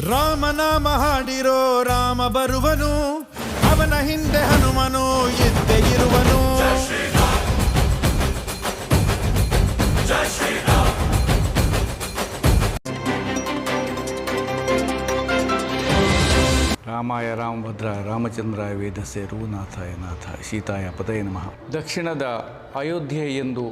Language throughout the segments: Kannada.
ರಾಮನಾಮ ಹಾಡಿರೋ ರಾಮ ಬರುವನು, ಅವನ ಹಿಂದೆ ಹನುಮನು ಇದ್ದೇ ಇರುವನು. ರಾಮಾಯ ರಾಮಭದ್ರ ರಾಮಚಂದ್ರಾಯ ವೇದಸೆ ರಘುನಾಥಾಯ ನಾಥ ಸೀತಾಯ ಪದಯ ನಮಃ. ದಕ್ಷಿಣದ ಅಯೋಧ್ಯೆ ಎಂದು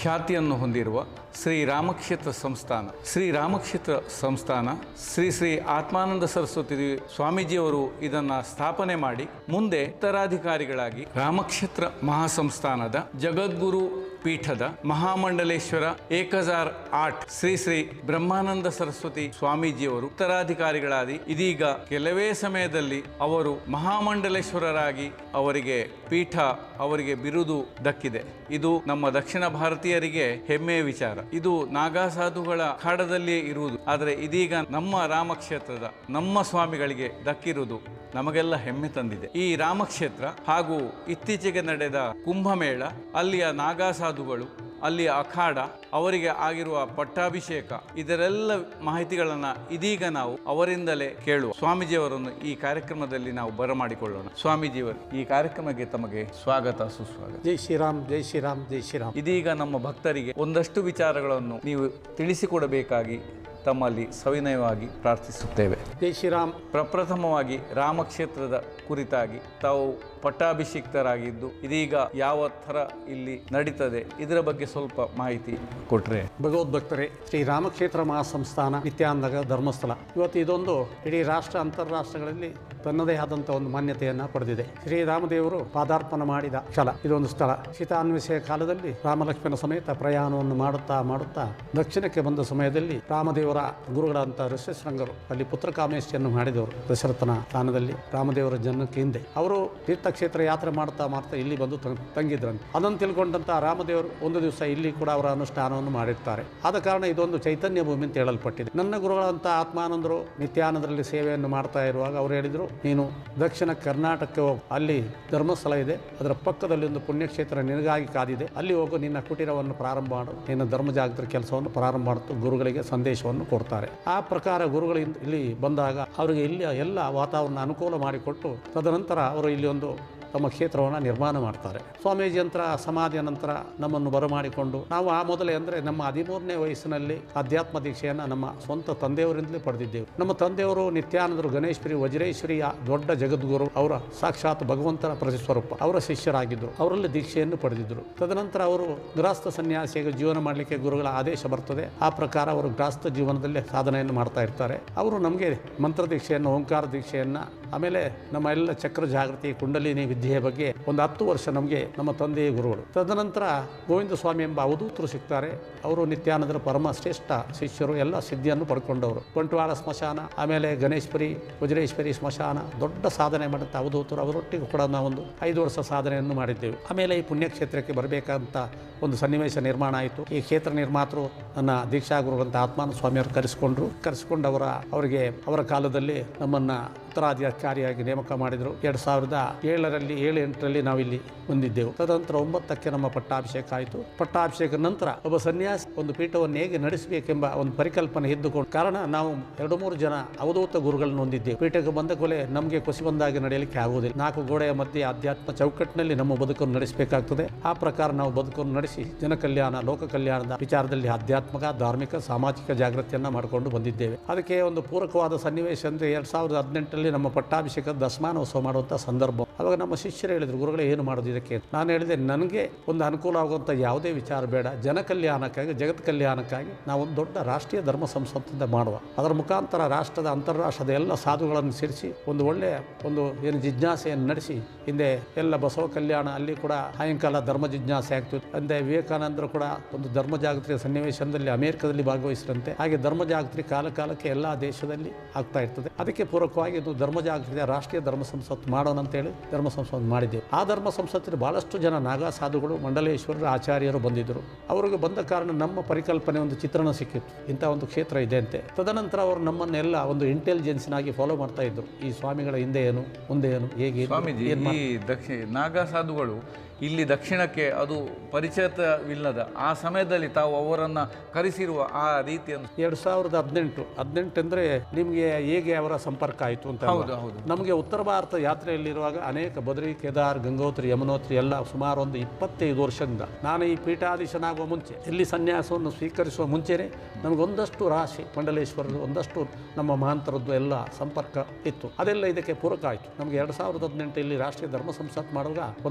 ಖ್ಯಾತಿಯನ್ನು ಹೊಂದಿರುವ ಶ್ರೀರಾಮಕ್ಷೇತ್ರ ಸಂಸ್ಥಾನ ಶ್ರೀ ಶ್ರೀ ಆತ್ಮಾನಂದ ಸರಸ್ವತಿ ಸ್ವಾಮೀಜಿಯವರು ಇದನ್ನು ಸ್ಥಾಪನೆ ಮಾಡಿ ಮುಂದೆ ಉತ್ತರಾಧಿಕಾರಿಗಳಾಗಿ ರಾಮಕ್ಷೇತ್ರ ಮಹಾಸಂಸ್ಥಾನದ ಜಗದ್ಗುರು ಪೀಠದ ಮಹಾಮಂಡಲೇಶ್ವರ 1008 ಶ್ರೀ ಶ್ರೀ ಬ್ರಹ್ಮಾನಂದ ಸರಸ್ವತಿ ಸ್ವಾಮೀಜಿಯವರು ಉತ್ತರಾಧಿಕಾರಿಗಳಾಗಿ ಇದೀಗ ಕೆಲವೇ ಸಮಯದಲ್ಲಿ ಅವರು ಮಹಾಮಂಡಲೇಶ್ವರರಾಗಿ ಅವರಿಗೆ ಪೀಠ ಅವರಿಗೆ ಬಿರುದು ದಕ್ಕಿದೆ. ಇದು ನಮ್ಮ ದಕ್ಷಿಣ ಭಾರತೀಯರಿಗೆ ಹೆಮ್ಮೆಯ ವಿಚಾರ. ಇದು ನಾಗಾ ಸಾಧುಗಳ ಅಖಾಡದಲ್ಲಿಯೇ ಇರುವುದು. ಆದರೆ ಇದೀಗ ನಮ್ಮ ರಾಮಕ್ಷೇತ್ರದ ನಮ್ಮ ಸ್ವಾಮಿಗಳಿಗೆ ದಕ್ಕಿರುವುದು ನಮಗೆಲ್ಲ ಹೆಮ್ಮೆ ತಂದಿದೆ. ಈ ರಾಮಕ್ಷೇತ್ರ ಹಾಗೂ ಇತ್ತೀಚೆಗೆ ನಡೆದ ಕುಂಭಮೇಳ, ಅಲ್ಲಿಯ ನಾಗಾ ಸಾಧುಗಳು, ಅಲ್ಲಿಯ ಅಖಾಡ, ಅವರಿಗೆ ಆಗಿರುವ ಪಟ್ಟಾಭಿಷೇಕ, ಇದರೆಲ್ಲ ಮಾಹಿತಿಗಳನ್ನು ಇದೀಗ ನಾವು ಅವರಿಂದಲೇ ಕೇಳುವ. ಸ್ವಾಮೀಜಿಯವರನ್ನು ಈ ಕಾರ್ಯಕ್ರಮದಲ್ಲಿ ನಾವು ಬರಮಾಡಿಕೊಳ್ಳೋಣ. ಸ್ವಾಮೀಜಿಯವರು, ಈ ಕಾರ್ಯಕ್ರಮಕ್ಕೆ ತಮಗೆ ಸ್ವಾಗತ ಸುಸ್ವಾಗತ. ಜೈ ಶ್ರೀರಾಮ್, ಜೈ ಶ್ರೀರಾಮ್, ಜೈ ಶ್ರೀರಾಮ್. ಇದೀಗ ನಮ್ಮ ಭಕ್ತರಿಗೆ ಒಂದಷ್ಟು ವಿಚಾರಗಳನ್ನು ನೀವು ತಿಳಿಸಿಕೊಡಬೇಕಾಗಿ ತಮ್ಮಲ್ಲಿ ಸವಿನಯವಾಗಿ ಪ್ರಾರ್ಥಿಸುತ್ತೇವೆ. ಜೈ ಶ್ರೀರಾಮ್. ಪ್ರಪ್ರಥಮವಾಗಿ ರಾಮಕ್ಷೇತ್ರದ ಕುರಿತಾಗಿ ತಾವು ಪಟ್ಟಾಭಿಷಿಕ್ತರಾಗಿದ್ದು ಇದೀಗ ಯಾವ ಥರ ಇಲ್ಲಿ ನಡೀತದೆ, ಇದರ ಬಗ್ಗೆ ಸ್ವಲ್ಪ ಮಾಹಿತಿ ಕೊಟ್ಟರೆ. ಭಗವದ್ಭಕ್ತರೇ, ಶ್ರೀ ರಾಮಕ್ಷೇತ್ರ ಮಹಾಸಂಸ್ಥಾನ ನಿತ್ಯಾನಂದ ಧರ್ಮಸ್ಥಳ ಇವತ್ತು ಇದೊಂದು ಇಡೀ ರಾಷ್ಟ್ರ ಅಂತಾರಾಷ್ಟ್ರಗಳಲ್ಲಿ ತನ್ನದೇ ಆದಂಥ ಒಂದು ಮಾನ್ಯತೆಯನ್ನು ಪಡೆದಿದೆ. ಶ್ರೀರಾಮದೇವರು ಪಾದಾರ್ಪಣೆ ಮಾಡಿದ ಸ್ಥಳ ಇದೊಂದು ಸ್ಥಳ. ಸೀತಾನ್ವೇಷೆಯ ಕಾಲದಲ್ಲಿ ರಾಮಲಕ್ಷ್ಮಣ ಸಮೇತ ಪ್ರಯಾಣವನ್ನು ಮಾಡುತ್ತಾ ದಕ್ಷಿಣಕ್ಕೆ ಬಂದ ಸಮಯದಲ್ಲಿ ರಾಮದೇವರ ಗುರುಗಳಂತ ಋಷ್ಯಶೃಂಗರು ಅಲ್ಲಿ ಪುತ್ರಕಾಮೇಷ್ಟಿಯನ್ನು ಮಾಡಿದವರು. ದಶರಥನ ಸ್ಥಾನದಲ್ಲಿ ರಾಮದೇವರ ಜನ್ಮಕ್ಕೆ ಹಿಂದೆ ಅವರು ತೀರ್ಥಕ್ಷೇತ್ರ ಯಾತ್ರೆ ಮಾಡ್ತಾ ಇಲ್ಲಿ ಬಂದು ತಂಗಿದ್ರಂತೆ. ಅದನ್ನು ತಿಳ್ಕೊಂಡಂತ ರಾಮದೇವರು ಒಂದು ದಿವಸ ಇಲ್ಲಿ ಕೂಡ ಅವರ ಅನುಷ್ಠಾನವನ್ನು ಮಾಡಿರ್ತಾರೆ. ಆದ ಕಾರಣ ಇದೊಂದು ಚೈತನ್ಯ ಭೂಮಿ ಅಂತ ಹೇಳಲ್ಪಟ್ಟಿದೆ. ನನ್ನ ಗುರುಗಳಂತ ಆತ್ಮಾನಂದರು ನಿತ್ಯಾನಂದರಲ್ಲಿ ಸೇವೆಯನ್ನು ಮಾಡ್ತಾ ಇರುವಾಗ ಅವರು ಹೇಳಿದರು, ನೀನು ದಕ್ಷಿಣ ಕರ್ನಾಟಕಕ್ಕೆ ಹೋಗು, ಅಲ್ಲಿ ಧರ್ಮಸ್ಥಳ ಇದೆ, ಅದರ ಪಕ್ಕದಲ್ಲಿ ಒಂದು ಪುಣ್ಯಕ್ಷೇತ್ರ ನಿನಗಾಗಿ ಕಾದಿದೆ, ಅಲ್ಲಿ ಹೋಗು, ನಿನ್ನ ಕುಟೀರವನ್ನು ಪ್ರಾರಂಭ ಮಾಡು, ನಿನ್ನ ಧರ್ಮ ಜಾಗೃತಿ ಕೆಲಸವನ್ನು ಪ್ರಾರಂಭ ಮಾಡುತ್ತಾ ಗುರುಗಳಿಗೆ ಸಂದೇಶವನ್ನು ಕೊಡ್ತಾರೆ. ಆ ಪ್ರಕಾರ ಗುರುಗಳು ಇಲ್ಲಿ ಬಂದಾಗ ಅವರಿಗೆ ಇಲ್ಲಿ ಎಲ್ಲ ವಾತಾವರಣ ಅನುಕೂಲ ಮಾಡಿಕೊಟ್ಟು ತದನಂತರ ಅವರು ಇಲ್ಲಿ ಒಂದು ತಮ್ಮ ಕ್ಷೇತ್ರವನ್ನು ನಿರ್ಮಾಣ ಮಾಡ್ತಾರೆ. ಸ್ವಾಮೀಜಿ ನಂತರ ಸಮಾಧಿಯ ನಂತರ ನಮ್ಮನ್ನು ಬರಮಾಡಿಕೊಂಡು ನಾವು ಆ ಮೊದಲೇ ಅಂದರೆ ನಮ್ಮ 13ನೇ ವಯಸ್ಸಿನಲ್ಲಿ ಅಧ್ಯಾತ್ಮ ದೀಕ್ಷೆಯನ್ನು ನಮ್ಮ ಸ್ವಂತ ತಂದೆಯವರಿಂದಲೇ ಪಡೆದಿದ್ದೆವು. ನಮ್ಮ ತಂದೆಯವರು ನಿತ್ಯಾನಂದರು ಗಣೇಶ್ವರಿ ವಜ್ರೇಶ್ವರಿಯ ದೊಡ್ಡ ಜಗದ್ಗುರು, ಅವರ ಸಾಕ್ಷಾತ್ ಭಗವಂತನ ಪ್ರತಿಸ್ವರೂಪ, ಅವರ ಶಿಷ್ಯರಾಗಿದ್ದರು. ಅವರಲ್ಲಿ ದೀಕ್ಷೆಯನ್ನು ಪಡೆದಿದ್ದರು. ತದನಂತರ ಅವರು ಗೃಹಸ್ಥ ಸನ್ಯಾಸಿಗೆ ಜೀವನ ಮಾಡಲಿಕ್ಕೆ ಗುರುಗಳ ಆದೇಶ ಬರ್ತದೆ. ಆ ಪ್ರಕಾರ ಅವರು ಗೃಹಸ್ಥ ಜೀವನದಲ್ಲೇ ಸಾಧನೆಯನ್ನು ಮಾಡ್ತಾ ಇರ್ತಾರೆ. ಅವರು ನಮಗೆ ಮಂತ್ರ ದೀಕ್ಷೆಯನ್ನು, ಓಂಕಾರ ದೀಕ್ಷೆಯನ್ನು, ಆಮೇಲೆ ನಮ್ಮ ಎಲ್ಲ ಚಕ್ರ ಜಾಗೃತಿ, ಕುಂಡಲಿನಿ ವಿದ್ಯೆಯ ಬಗ್ಗೆ ಒಂದು 10 ವರ್ಷ ನಮಗೆ ನಮ್ಮ ತಂದೆಯ ಗುರುಗಳು. ತದನಂತರ ಗೋವಿಂದ ಸ್ವಾಮಿ ಎಂಬ ಅವಧೂತರು ಸಿಗ್ತಾರೆ. ಅವರು ನಿತ್ಯಾನಂದರ ಪರಮ ಶ್ರೇಷ್ಠ ಶಿಷ್ಯರು, ಎಲ್ಲ ಸಿದ್ಧಿಯನ್ನು ಪಡ್ಕೊಂಡವರು. ಬಂಟ್ವಾಳ ಸ್ಮಶಾನ, ಆಮೇಲೆ ಗಣೇಶ್ವರಿ ವಜ್ರೇಶ್ವರಿ ಸ್ಮಶಾನ ದೊಡ್ಡ ಸಾಧನೆ ಮಾಡುತ್ತ ಅವಧೂತರು. ಅವರೊಟ್ಟಿಗೆ ಕೂಡ ನಾವೊಂದು 5 ವರ್ಷ ಸಾಧನೆಯನ್ನು ಮಾಡಿದ್ದೇವೆ. ಆಮೇಲೆ ಈ ಪುಣ್ಯಕ್ಷೇತ್ರಕ್ಕೆ ಬರಬೇಕಂತ ಒಂದು ಸನ್ನಿವೇಶ ನಿರ್ಮಾಣ ಆಯಿತು. ಈ ಕ್ಷೇತ್ರ ನಿರ್ಮಾತೃ ನನ್ನ ದೀಕ್ಷಾಗುರುಗಳಂತ ಆತ್ಮಾನಂದ ಸ್ವಾಮಿಯವರು ಕರೆಸಿಕೊಂಡು ಅವರಿಗೆ ಅವರ ಕಾಲದಲ್ಲಿ ನಮ್ಮನ್ನು ಉತ್ತರಾಧಿಕಾರಿಯಾಗಿ ನೇಮಕ ಮಾಡಿದರು. 2007ರಲ್ಲಿ 7-8ರಲ್ಲಿ ನಾವಿಲ್ಲಿ ಬಂದಿದ್ದೆವು. ತದನಂತರ 9ಕ್ಕೆ ನಮ್ಮ ಪಟ್ಟಾಭಿಷೇಕ ಆಯಿತು. ಪಟ್ಟಾಭಿಷೇಕ ನಂತರ ಒಬ್ಬ ಸನ್ಯಾಸಿ ಒಂದು ಪೀಠವನ್ನು ಹೇಗೆ ನಡೆಸಬೇಕೆಂಬ ಒಂದು ಪರಿಕಲ್ಪನೆ ಇದ್ದುಕೊಂಡು ಕಾರಣ ನಾವು 2-3 ಜನ ಅವಧೂತ ಗುರುಗಳನ್ನು ಹೊಂದಿದ್ದೇವೆ. ಪೀಠಕ್ಕೆ ಬಂದ ಕೂಡಲೇ ನಮಗೆ ಖುಷಿ ಬಂದಾಗಿ ನಡೆಯಲಿಕ್ಕೆ ಆಗುವುದಿಲ್ಲ. 4 ಗೋಡೆಯ ಮಧ್ಯೆ ಆಧ್ಯಾತ್ಮ ಚೌಕಟ್ಟಿನಲ್ಲಿ ನಮ್ಮ ಬದುಕನ್ನು ನಡೆಸಬೇಕಾಗ್ತದೆ. ಆ ಪ್ರಕಾರ ನಾವು ಬದುಕನ್ನು ನಡೆಸಿ ಜನ ಕಲ್ಯಾಣ, ಲೋಕ ಕಲ್ಯಾಣದ ವಿಚಾರದಲ್ಲಿ ಆಧ್ಯಾತ್ಮಿಕ, ಧಾರ್ಮಿಕ, ಸಾಮಾಜಿಕ ಜಾಗೃತಿಯನ್ನು ಮಾಡಿಕೊಂಡು ಬಂದಿದ್ದೇವೆ. ಅದಕ್ಕೆ ಒಂದು ಪೂರಕವಾದ ಸನ್ನಿವೇಶ ಅಂದರೆ 2018ರಲ್ಲಿ ನಮ್ಮ ಪಟ್ಟಾಭಿಷೇಕದ ದಶಮಾನೋತ್ಸವ ಮಾಡುವಂಥ ಸಂದರ್ಭ. ಆವಾಗ ನಮ್ಮ ಶಿಷ್ಯರು ಹೇಳಿದರು, ಗುರುಗಳೇ ಏನು ಮಾಡೋದು ಇದಕ್ಕೆ? ನಾನು ಹೇಳಿದೆ, ನನಗೆ ಒಂದು ಅನುಕೂಲ ಆಗುವಂಥ ಯಾವುದೇ ವಿಚಾರ ಬೇಡ, ಜನ ಕಲ್ಯಾಣಕ್ಕಾಗಿ, ಜಗತ್ ಕಲ್ಯಾಣಕ್ಕಾಗಿ ನಾವೊಂದು ದೊಡ್ಡ ರಾಷ್ಟ್ರೀಯ ಧರ್ಮ ಸಂಸ್ಥೆ ಮಾಡುವ. ಅದರ ಮುಖಾಂತರ ರಾಷ್ಟ್ರದ, ಅಂತಾರಾಷ್ಟ್ರದ ಎಲ್ಲ ಸಾಧುಗಳನ್ನು ಸೇರಿಸಿ ಒಂದು ಒಳ್ಳೆಯ ಒಂದು ಏನು ಜಿಜ್ಞಾಸೆಯನ್ನು ನಡೆಸಿ, ಹಿಂದೆ ಎಲ್ಲ ಬಸವ ಕಲ್ಯಾಣ ಅಲ್ಲಿ ಕೂಡ ಸಾಯಂಕಾಲ ಧರ್ಮ ಜಿಜ್ಞಾಸೆ ಆಗ್ತಿತ್ತು. ಅಂದೇ ವಿವೇಕಾನಂದರು ಕೂಡ ಒಂದು ಧರ್ಮ ಜಾಗೃತಿಯ ಸನ್ನಿವೇಶದಲ್ಲಿ ಅಮೆರಿಕದಲ್ಲಿ ಭಾಗವಹಿಸಿದಂತೆ ಹಾಗೆ ಧರ್ಮ ಜಾಗೃತಿ ಕಾಲಕ್ಕೆ ಎಲ್ಲ ದೇಶದಲ್ಲಿ ಆಗ್ತಾ ಇರ್ತದೆ. ಅದಕ್ಕೆ ಪೂರಕವಾಗಿ ಇದು ಧರ್ಮ ಜಾಗೃತಿಯ ರಾಷ್ಟ್ರೀಯ ಧರ್ಮ ಸಂಸತ್ತು ಮಾಡೋಣ ಅಂತೇಳಿ ಧರ್ಮ ಸಂಸತ್ ಮಾಡಿದ್ದೇವೆ. ಆ ಧರ್ಮ ಸಂಸತ್ತಿನ ಬಹಳಷ್ಟು ಜನ ನಾಗಾ ಸಾಧುಗಳು, ಮಂಡಲೇಶ್ವರರ ಆಚಾರ್ಯರು ಬಂದಿದ್ದರು. ಅವರಿಗೆ ಬಂದ ಕಾರಣ ನಮ್ಮ ಪರಿಕಲ್ಪನೆ ಒಂದು ಚಿತ್ರಣ ಸಿಕ್ಕಿತ್ತು, ಇಂಥ ಒಂದು ಕ್ಷೇತ್ರ ಇದೆ ಅಂತೆ. ತದನಂತರ ಅವರು ನಮ್ಮನ್ನೆಲ್ಲ ಒಂದು ಇಂಟೆಲಿಜೆನ್ಸ್ನಾಗಿ ಫಾಲೋ ಮಾಡ್ತಾ ಇದ್ರು. ಈ ಸ್ವಾಮಿಗಳ ಹಿಂದೆ ಏನು, ಮುಂದೆ ಏನು, ಹೇಗೆ. ಸ್ವಾಮೀಜಿ, ಈ ನಾಗಾ ಸಾಧುಗಳು ಇಲ್ಲಿ ದಕ್ಷಿಣಕ್ಕೆ ಅದು ಪರಿಚಿತವಿಲ್ಲದ ಆ ಸಮಯದಲ್ಲಿ ತಾವು ಅವರನ್ನು ಕರೆಸಿರುವ ಆ ರೀತಿಯನ್ನು 2018 ಅಂದರೆ ನಿಮಗೆ ಹೇಗೆ ಅವರ ಸಂಪರ್ಕ ಆಯಿತು ಅಂತ ಹೌದು ಹೌದು. ನಮಗೆ ಉತ್ತರ ಭಾರತ ಯಾತ್ರೆಯಲ್ಲಿರುವಾಗ ಅನೇಕ ಬದ್ರಿ, ಕೇದಾರ್, ಗಂಗೋತ್ರಿ, ಯಮುನೋತ್ರಿ ಎಲ್ಲ ಸುಮಾರು ಒಂದು 25 ವರ್ಷದಿಂದ ನಾನು ಈ ಪೀಠಾಧೀಶನಾಗುವ ಮುಂಚೆ ಇಲ್ಲಿ ಸನ್ಯಾಸವನ್ನು ಸ್ವೀಕರಿಸುವ ಮುಂಚೆನೇ ನಮಗೊಂದಷ್ಟು ರಾಶಿ ಮಂಡಲೇಶ್ವರರು ಒಂದಷ್ಟು ನಮ್ಮ ಮಹಾಂತರದ್ದು ಎಲ್ಲ ಸಂಪರ್ಕ ಇತ್ತು. ಅದೆಲ್ಲ ಇದಕ್ಕೆ ಪೂರಕ ಆಯಿತು. ನಮಗೆ 2018 ಇಲ್ಲಿ ರಾಷ್ಟ್ರೀಯ ಧರ್ಮ ಸಂಸತ್ ಮಾಡುವಾಗ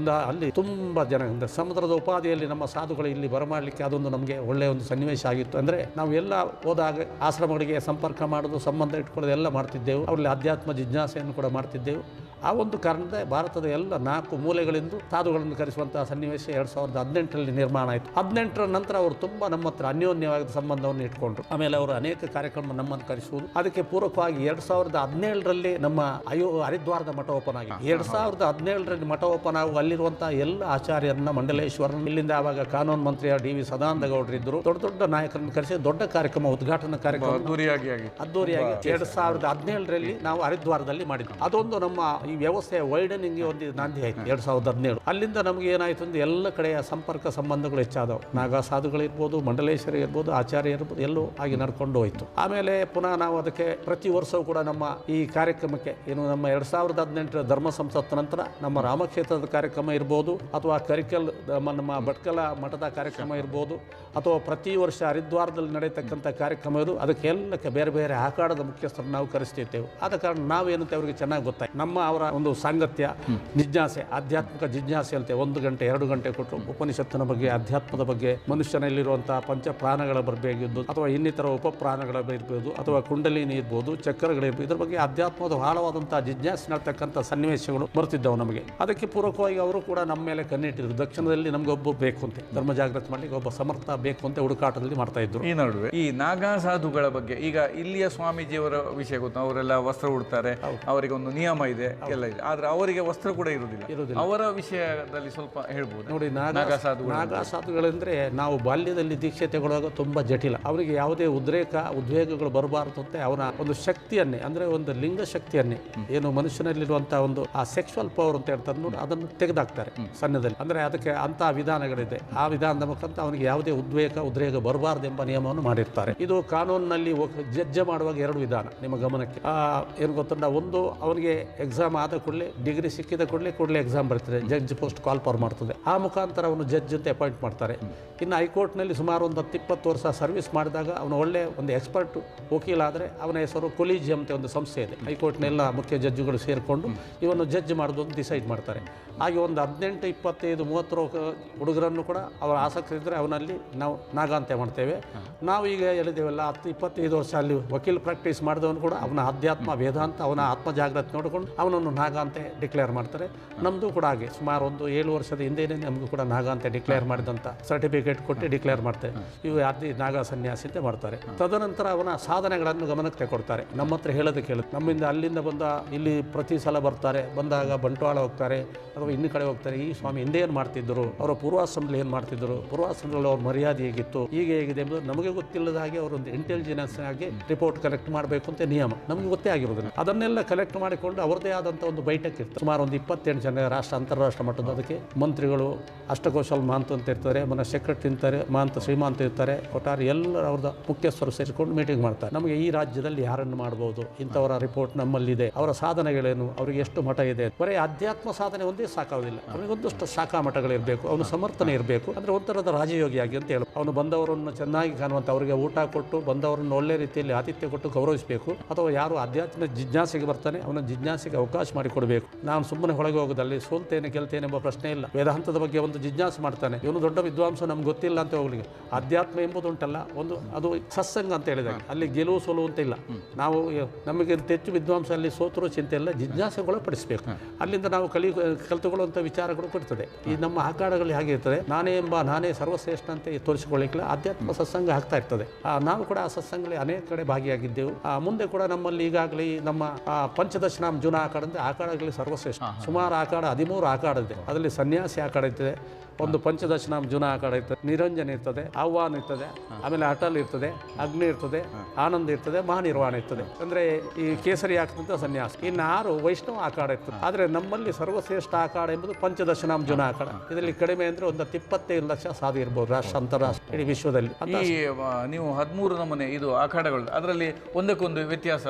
ಅಲ್ಲಿ ತುಂಬ ಜನ ಅಂದರೆ ಸಮುದ್ರದ ಉಪಾಧಿಯಲ್ಲಿ ನಮ್ಮ ಸಾಧುಗಳು ಇಲ್ಲಿ ಬರಮಾಡಲಿಕ್ಕೆ ಅದೊಂದು ನಮಗೆ ಒಳ್ಳೆಯ ಒಂದು ಸನ್ನಿವೇಶ ಆಗಿತ್ತು. ಅಂದರೆ ನಾವು ಎಲ್ಲ ಹೋದಾಗ ಆಶ್ರಮಗಳಿಗೆ ಸಂಪರ್ಕ ಮಾಡೋದು, ಸಂಬಂಧ ಇಟ್ಕೊಳ್ಳೋದು ಎಲ್ಲ ಮಾಡ್ತಿದ್ದೆವು. ಅವರಲ್ಲಿ ಅಧ್ಯಾತ್ಮ ಜಿಜ್ಞಾಸೆಯನ್ನು ಕೂಡ ಮಾಡ್ತಿದ್ದೆವು. ಆ ಒಂದು ಕಾರಣದ ಭಾರತದ ಎಲ್ಲ 4 ಮೂಲೆಗಳಿಂದ ಸಾಧುಗಳನ್ನು ಕರೆಸುವಂತಹ ಸನ್ನಿವೇಶ 2018ರಲ್ಲಿ ನಿರ್ಮಾಣ ಆಯಿತು. 18ರ ನಂತರ ಅವರು ತುಂಬ ನಮ್ಮ ಹತ್ರ ಅನ್ಯೋನ್ಯವಾದ ಸಂಬಂಧವನ್ನು ಇಟ್ಕೊಂಡ್ರು. ಆಮೇಲೆ ಅವರು ಅನೇಕ ಕಾರ್ಯಕ್ರಮ ನಮ್ಮನ್ನು ಕರೆಸುವುದು. ಅದಕ್ಕೆ ಪೂರಕವಾಗಿ 2017ರಲ್ಲಿ ನಮ್ಮ ಹರಿದ್ವಾರದ ಮಠ ಓಪನ್ ಆಗಿದೆ. 2017ರಲ್ಲಿ ಮಠ ಓಪನ್ ಆಗುವ ಅಲ್ಲಿರುವಂತಹ ಎಲ್ಲ ಆಚಾರ್ಯರನ್ನ, ಮಂಡಲೇಶ್ವರನ, ಇಲ್ಲಿಂದ ಆವಾಗ ಕಾನೂನು ಮಂತ್ರಿ ಡಿ.ವಿ. ಸದಾನಂದ ಗೌಡರು ಇದ್ದರು. ದೊಡ್ಡ ದೊಡ್ಡ ನಾಯಕರನ್ನು ಕರೆಸಿ ದೊಡ್ಡ ಕಾರ್ಯಕ್ರಮ, ಉದ್ಘಾಟನಾ ಕಾರ್ಯಕ್ರಮ ಅದ್ದೂರಿಯಾಗಿ 2017ರಲ್ಲಿ ನಾವು ಹರಿದ್ವಾರದಲ್ಲಿ ಮಾಡಿದ್ವಿ. ಅದೊಂದು ನಮ್ಮ ಈ ವ್ಯವಸ್ಥೆಯ ವೈಡನಿಂಗ್ ಒಂದು ನಾಂದಿ ಆಯಿತು 2017. ಅಲ್ಲಿಂದ ನಮಗೆ ಏನಾಯಿತು ಅಂದ್ರೆ ಎಲ್ಲ ಕಡೆಯ ಸಂಪರ್ಕ ಸಂಬಂಧಗಳು ಹೆಚ್ಚಾದವು. ನಾಗಾ ಸಾಧುಗಳಿರ್ಬೋದು, ಮಂಡಲೇಶ್ವರ ಇರ್ಬೋದು, ಆಚಾರ್ಯ ಇರ್ಬೋದು, ಎಲ್ಲೂ ಆಗಿ ನಡ್ಕೊಂಡು ಹೋಯಿತು. ಆಮೇಲೆ ಪುನಃ ನಾವು ಅದಕ್ಕೆ ಪ್ರತಿ ವರ್ಷವೂ ಕೂಡ ನಮ್ಮ ಈ ಕಾರ್ಯಕ್ರಮಕ್ಕೆ ಏನು ನಮ್ಮ 2018 ಧರ್ಮ ಸಂಸತ್ ನಂತರ ನಮ್ಮ ರಾಮಕ್ಷೇತ್ರದ ಕಾರ್ಯಕ್ರಮ ಇರ್ಬೋದು, ಅಥವಾ ನಮ್ಮ ಭಟ್ಕಳ ಮಠದ ಕಾರ್ಯಕ್ರಮ ಇರ್ಬೋದು, ಅಥವಾ ಪ್ರತಿ ವರ್ಷ ಹರಿದ್ವಾರದಲ್ಲಿ ನಡೆಯತಕ್ಕಂಥ ಕಾರ್ಯಕ್ರಮ ಇದು, ಅದಕ್ಕೆಲ್ಲಕ್ಕೆ ಬೇರೆ ಬೇರೆ ಆಖಾಡದ ಮುಖ್ಯಸ್ಥರನ್ನು ನಾವು ಕರೆಸ್ತಿರ್ತೇವೆ. ಆದ ಕಾರಣ ನಾವೇನಂತೆ ಅವರಿಗೆ ಚೆನ್ನಾಗಿ ಗೊತ್ತಾಯ್ತು. ನಮ್ಮ ಅವರ ಒಂದು ಸಾಂಗತ್ಯ, ಜಿಜ್ಞಾಸೆ, ಆಧ್ಯಾತ್ಮಿಕ ಜಿಜ್ಞಾಸೆ ಅಂತೆ 1 ಗಂಟೆ 2 ಗಂಟೆ ಕೊಟ್ಟು ಉಪನಿಷತ್ತಿನ ಬಗ್ಗೆ, ಅಧ್ಯಾತ್ಮದ ಬಗ್ಗೆ, ಮನುಷ್ಯನಲ್ಲಿರುವಂತಹ ಪಂಚ ಪ್ರಾಣಗಳ ಬಗ್ಗೆ ಇರ್ಬೋದು, ಅಥವಾ ಇನ್ನಿತರ ಉಪಪ್ರಾಣಗಳ ಇರ್ಬೋದು, ಅಥವಾ ಕುಂಡಲಿನಿ ಇರ್ಬೋದು, ಚಕ್ರಗಳಿರ್ಬೋದು, ಇದ್ರ ಬಗ್ಗೆ ಅಧ್ಯಾತ್ಮದ ಆಳವಾದಂತಹ ಜಿಜ್ಞಾಸೆ ನಡ್ತಕ್ಕಂಥ ಸನ್ನಿವೇಶಗಳು ಬರ್ತಿದ್ದವು ನಮಗೆ. ಅದಕ್ಕೆ ಪೂರಕವಾಗಿ ಅವರು ಕೂಡ ನಮ್ಮ ಮೇಲೆ ಕಣ್ಣಿಟ್ಟಿದ್ರು. ದಕ್ಷಿಣದಲ್ಲಿ ನಮ್ಗೆ ಒಬ್ಬ ಬೇಕು ಅಂತ, ಧರ್ಮ ಜಾಗೃತಿ ಮಾಡಲಿಕ್ಕೆ ಒಬ್ಬ ಸಮರ್ಥ ಬೇಕು ಅಂತ ಹುಡುಕಾಟದಲ್ಲಿ ಮಾಡ್ತಾ ಇದ್ರು. ಈ ನಡುವೆ ಈ ನಾಗಾ ಸಾಧುಗಳ ಬಗ್ಗೆ ಈಗ ಇಲ್ಲಿಯ ಸ್ವಾಮೀಜಿಯವರ ವಿಷಯ ಗೊತ್ತು. ಅವರೆಲ್ಲ ವಸ್ತ್ರ ಉಡ್ತಾರೆ, ಅವರಿಗೆ ಒಂದು ನಿಯಮ ಇದೆ, ಎಲ್ಲ ಇದೆ. ಆದ್ರೆ ಅವರಿಗೆ ವಸ್ತ್ರ ಕೂಡ ಇರುವುದಿಲ್ಲ. ಅವರ ವಿಷಯದಲ್ಲಿ ಸ್ವಲ್ಪ ಹೇಳ್ಬೋದು ನೋಡಿ. ನಾಗಾ ಸಾಧುಗಳೆಂದ್ರೆ ನಾವು ಬಾಲ್ಯದಲ್ಲಿ ದೀಕ್ಷೆ ತಗೊಳ್ಳುವಾಗ ತುಂಬಾ ಜಟಿಲ. ಅವರಿಗೆ ಯಾವುದೇ ಉದ್ವೇಗಗಳು ಬರಬಾರದು ಅಂತ ಅವನ ಒಂದು ಶಕ್ತಿಯನ್ನೇ, ಅಂದ್ರೆ ಒಂದು ಲಿಂಗ ಶಕ್ತಿಯನ್ನೇ, ಏನು ಮನುಷ್ಯನಲ್ಲಿರುವಂತಹ ಒಂದು ಆ ಸೆಕ್ಸುವಲ್ ಪವರ್ ಅಂತ ಹೇಳ್ತಾರೆ ನೋಡಿ, ಅದನ್ನು ತೆಗೆದಾಕ್ತಾರೆ ಸಣ್ಣದಲ್ಲಿ. ಅಂದ್ರೆ ಅದಕ್ಕೆ ಅಂತ ವಿಧಾನಗಳಿದೆ. ಆ ವಿಧಾನದ ಮುಖಾಂತರ ಅವನಿಗೆ ಯಾವುದೇ ಉದ್ರೇಕ ಬರಬಾರದು ಎಂಬ ನಿಯಮವನ್ನು ಮಾಡಿರ್ತಾರೆ. ಇದು ಕಾನೂನಿನಲ್ಲಿ ಜಡ್ಜ್ ಮಾಡುವಾಗ 2 ವಿಧಾನ ನಿಮ್ಮ ಗಮನಕ್ಕೆ ಏನು ಗೊತ್ತಂಡ. ಒಂದು, ಅವನಿಗೆ ಎಕ್ಸಾಮ್ ಆದ ಕೂಡಲೇ, ಡಿಗ್ರಿ ಸಿಕ್ಕಿದ ಕೂಡಲೇ ಎಕ್ಸಾಮ್ ಬರ್ತದೆ, ಜಡ್ಜ್ ಪೋಸ್ಟ್ ಕಾಲ್ ಫಾರ್ ಮಾಡ್ತದೆ. ಆ ಮುಖಾಂತರ ಅವನು ಜಡ್ಜ್ ಅಂತ ಅಪಾಯಿಂಟ್ ಮಾಡ್ತಾರೆ. ಇನ್ನು ಹೈಕೋರ್ಟ್ನಲ್ಲಿ ಸುಮಾರು ಒಂದು 10-20 ವರ್ಷ ಸರ್ವಿಸ್ ಮಾಡಿದಾಗ ಅವನು ಒಳ್ಳೆ ಒಂದು ಎಕ್ಸ್ಪರ್ಟ್ ವಕೀಲ ಆದರೆ ಅವನ ಹೆಸರು ಕೊಲಿಜಿಯಂ ಅಂತ ಒಂದು ಸಂಸ್ಥೆ ಇದೆ. ಹೈಕೋರ್ಟ್ನೆಲ್ಲ ಮುಖ್ಯ ಜಡ್ಜುಗಳು ಸೇರಿಕೊಂಡು ಇವನು ಜಡ್ಜ್ ಮಾಡೋದು ಅಂತ ಡಿಸೈಡ್ ಮಾಡ್ತಾರೆ. ಹಾಗೆ ಒಂದು 18, 25, 30 ಹುಡುಗರನ್ನು ಕೂಡ ಅವರ ಆಸಕ್ತಿ ಇದ್ದರೆ ಅವನಲ್ಲಿ ನಾವು ನಾಗಾಂತೆ ಮಾಡ್ತೇವೆ. ನಾವು ಈಗ ಹೇಳಿದ್ದೇವಲ್ಲ 10-25 ವರ್ಷ ಅಲ್ಲಿ ವಕೀಲ್ ಪ್ರಾಕ್ಟೀಸ್ ಮಾಡಿದವನು ಕೂಡ ಅವನ ಅಧ್ಯಾತ್ಮ, ವೇದಾಂತ, ಅವನ ಆತ್ಮ ಜಾಗೃತಿ ನೋಡಿಕೊಂಡು ಅವನನ್ನು ನಾಗಾಂತೆ ಡಿಕ್ಲೇರ್ ಮಾಡ್ತಾರೆ. ನಮ್ಮದು ಕೂಡ ಹಾಗೆ ಸುಮಾರು ಒಂದು 7 ವರ್ಷದ ಹಿಂದೆಯೇ ನಮಗೂ ಕೂಡ ನಾಗಾಂತೆ ಡಿಕ್ಲೇರ್ ಮಾಡಿದಂಥ ಸರ್ಟಿಫಿಕೇಟ್ ಕೊಟ್ಟು ಡಿಕ್ಲೇರ್ ಮಾಡ್ತಾರೆ. ಇವು ನಾಗಾ ಸನ್ಯಾಸಿ ಅಂತ ಮಾಡ್ತಾರೆ. ತದನಂತರ ಅವನ ಸಾಧನೆಗಳನ್ನು ಗಮನಕ್ಕೆ ತಗೊಳ್ತಾರೆ. ನಮ್ಮ ಹತ್ರ ಹೇಳೋದಕ್ಕೆ ಹೇಳುತ್ತೆ. ನಮ್ಮಿಂದ ಅಲ್ಲಿಂದ ಬಂದ ಇಲ್ಲಿ ಪ್ರತಿ ಸಲ ಬರ್ತಾರೆ, ಬಂದಾಗ ಬಂಟ್ವಾಳ ಹೋಗ್ತಾರೆ ಅಥವಾ ಇನ್ನು ಕಡೆ ಹೋಗ್ತಾರೆ. ಈ ಸ್ವಾಮಿ ಹಿಂದೆ ಏನು ಮಾಡ್ತಿದ್ದರು, ಅವರ ಪೂರ್ವಾಶ್ರಮದಲ್ಲಿ ಏನು ಮಾಡ್ತಿದ್ದರು, ಪೂರ್ವಾಶ್ರಮದಲ್ಲಿ ಅವ್ರ ಮರ್ಯಾದೆ ಹೇಗಿತ್ತು, ಹೀಗೆ ಹೇಗಿದೆ ಎಂಬುದು ನಮಗೆ ಗೊತ್ತಿಲ್ಲದ ಹಾಗೆ ಅವರೊಂದು ಇಂಟೆಲಿಜೆನ್ಸ್ ಆಗಿ ರಿಪೋರ್ಟ್ ಕಲೆಕ್ಟ್ ಮಾಡಬೇಕು ಅಂತ ನಿಯಮ ನಮಗೆ ಗೊತ್ತೇ ಆಗಿರೋದಿಲ್ಲ. ಅದನ್ನೆಲ್ಲ ಕಲೆಕ್ಟ್ ಮಾಡಿಕೊಂಡು ಅವರದೇ ಆದಂಥ ಒಂದು ಬೈಠಕ್ ಇರ್ತದೆ. ಸುಮಾರು ಒಂದು 28 ಜನ ರಾಷ್ಟ್ರ, ಅಂತಾರಾಷ್ಟ್ರ ಮಟ್ಟದ. ಅದಕ್ಕೆ ಮಂತ್ರಿಗಳು, ಅಷ್ಟಕೋಶಲ್ ಮಹಂತ ಅಂತ ಇರ್ತಾರೆ, ಸೆಕ್ರೆಟರಿ ಇರ್ತಾರೆ, ಮಹಂತ ಶ್ರೀಮಂತ ಇರ್ತಾರೆ, ಒಟ್ಟಾರೆ ಎಲ್ಲರ ಅವ್ರದ ಮುಖ್ಯಸ್ಥರು ಸೇರಿಕೊಂಡು ಮೀಟಿಂಗ್ ಮಾಡ್ತಾರೆ. ನಮಗೆ ಈ ರಾಜ್ಯದಲ್ಲಿ ಯಾರನ್ನು ಮಾಡ್ಬೋದು, ಇಂಥವರ ರಿಪೋರ್ಟ್ ನಮ್ಮಲ್ಲಿದೆ, ಅವರ ಸಾಧನೆಗಳೇನು, ಅವರಿಗೆ ಎಷ್ಟು ಮಠ ಇದೆ. ಬರೀ ಅಧ್ಯಾತ್ಮ ಸಾಧನೆ ಒಂದೇ ಸಾಕಾಗೋದಿಲ್ಲ, ಅವನಿಗೊಂದಷ್ಟು ಶಾಖಾ ಮಠಗಳಿರಬೇಕು, ಅವನು ಸಮರ್ಥನೆ ಇರಬೇಕು. ಅಂದರೆ ಒಂಥರದ ರಾಜಯೋಗಿಯಾಗಿ ಅಂತ ಹೇಳಿ ಅವನು ಬಂದವರನ್ನು ಚೆನ್ನಾಗಿ ಕಾಣುವಂಥ, ಅವರಿಗೆ ಊಟ ಕೊಟ್ಟು ಬಂದವರನ್ನು ಒಳ್ಳೆ ರೀತಿಯಲ್ಲಿ ಆತಿಥ್ಯ ಕೊಟ್ಟು ಗೌರವಿಸಬೇಕು. ಅಥವಾ ಯಾರು ಆಧ್ಯಾತ್ಮ ಜಿಜ್ಞಾಸೆಗೆ ಬರ್ತಾನೆ ಅವನ ಜಿಜ್ಞಾಸೆಗೆ ಅವಕಾಶ ಮಾಡಿಕೊಡಬೇಕು. ನಾನು ಸುಮ್ಮನೆ ಹೊಳಗೆ ಹೋಗೋದಲ್ಲಿ ಸೋಲ್ತೇನೆ ಗೆಲ್ತೇನೆ ಎಂಬ ಪ್ರಶ್ನೆ ಇಲ್ಲ. ವೇದಾಂತದ ಬಗ್ಗೆ ಒಂದು ಜಿಜ್ಞಾಸೆ ಮಾಡ್ತಾನೆ, ಇವನು ದೊಡ್ಡ ವಿದ್ವಾಂಸ, ನಮ್ಗೆ ಗೊತ್ತಿಲ್ಲ ಅಂತ ಹೋಗ್ಲಿಕ್ಕೆ. ಅಧ್ಯಾತ್ಮ ಎಂಬುದು ಉಂಟಲ್ಲ, ಒಂದು ಅದು ಸತ್ಸಂಗ ಅಂತ ಹೇಳಿದಾಗ ಅಲ್ಲಿ ಗೆಲುವು ಸೋಲು ಅಂತ ಇಲ್ಲ. ನಾವು ನಮಗೆ ಹೆಚ್ಚು ವಿದ್ವಾಂಸ ಅಲ್ಲಿ ಸೋತರೂ ಚಿಂತೆ ಇಲ್ಲ, ಜಿಜ್ಞಾಸೆಗೊಳಪಡಿಸಬೇಕು. ಅಲ್ಲಿಂದ ನಾವು ಕಲಿತುಕೊಳ್ಳುವಂಥ ವಿಚಾರಗಳು ಕೊಡ್ತದೆ. ಈ ನಮ್ಮ ಆಕಾರಗಳಲ್ಲಿ ಹಾಗೆ ಇರ್ತದೆ. ನಾನೇ ಸರ್ವಶ್ರೇಷ್ಠ ಅಂತ ತೋರಿಸಿಕೊಳ್ಳಿಕ್ಕಿಲ್ಲ. ಅಧ್ಯಾತ್ಮ ಸತ್ಸಂಗ ಆಗ್ತಾ ಇರ್ತದೆ. ನಾವು ಕೂಡ ಆ ಸತ್ಸಂಗದಲ್ಲಿ ಅನೇಕ ಕಡೆ ಭಾಗಿಯಾಗಿದ್ದೆವು. ಮುಂದೆ ಕೂಡ ನಮ್ಮಲ್ಲಿ ಈಗಾಗಲೇ ನಮ್ಮ ಪಂಚದಶನಾಮ ಜೂನ ಆಕಾಡ ಅಂದರೆ ಆಕಾಡಗಳಲ್ಲಿ ಸರ್ವಶ್ರೇಷ್ಠ. ಸುಮಾರು ಆಕಾಡ 13 ಆಕಾಡ ಇದೆ. ಅದರಲ್ಲಿ ಸನ್ಯಾಸಿ ಆಕಾಡ ಇರ್ತದೆ, ಒಂದು ಪಂಚದಶನಾಮ ಜುನ ಆಕಾರ ಇರ್ತದೆ, ನಿರಂಜನ ಇರ್ತದೆ, ಆಹ್ವಾನ ಇರ್ತದೆ, ಆಮೇಲೆ ಅಟಲ್ ಇರ್ತದೆ, ಅಗ್ನಿ ಇರ್ತದೆ, ಆನಂದ ಇರ್ತದೆ, ಮಹಾನಿರ್ವಾಣ ಇರ್ತದೆ. ಅಂದ್ರೆ ಈ ಕೇಸರಿ ಆಗ್ತಂತ ಸನ್ಯಾಸ. ಇನ್ನು 6 ವೈಷ್ಣವ ಆಕಾರ ಇರ್ತದೆ. ಆದ್ರೆ ನಮ್ಮಲ್ಲಿ ಸರ್ವಶ್ರೇಷ್ಠ ಆಕಾರ ಎಂಬುದು ಪಂಚದಶನಾಮ ಜುನ ಆಕಾರ. ಇದರಲ್ಲಿ ಕಡಿಮೆ ಅಂದ್ರೆ ಒಂದು 25 ಲಕ್ಷ ಸಾಧು ಇರ್ಬೋದು ರಾಷ್ಟ್ರ ಅಂತಾರಾಷ್ಟ್ರ ಇಡೀ ವಿಶ್ವದಲ್ಲಿ. ಈ ನೀವು 13 ನಮೂನೆ ಇದು ಅಖಾಡಗಳು, ಅದರಲ್ಲಿ ಒಂದಕ್ಕೊಂದು ವ್ಯತ್ಯಾಸ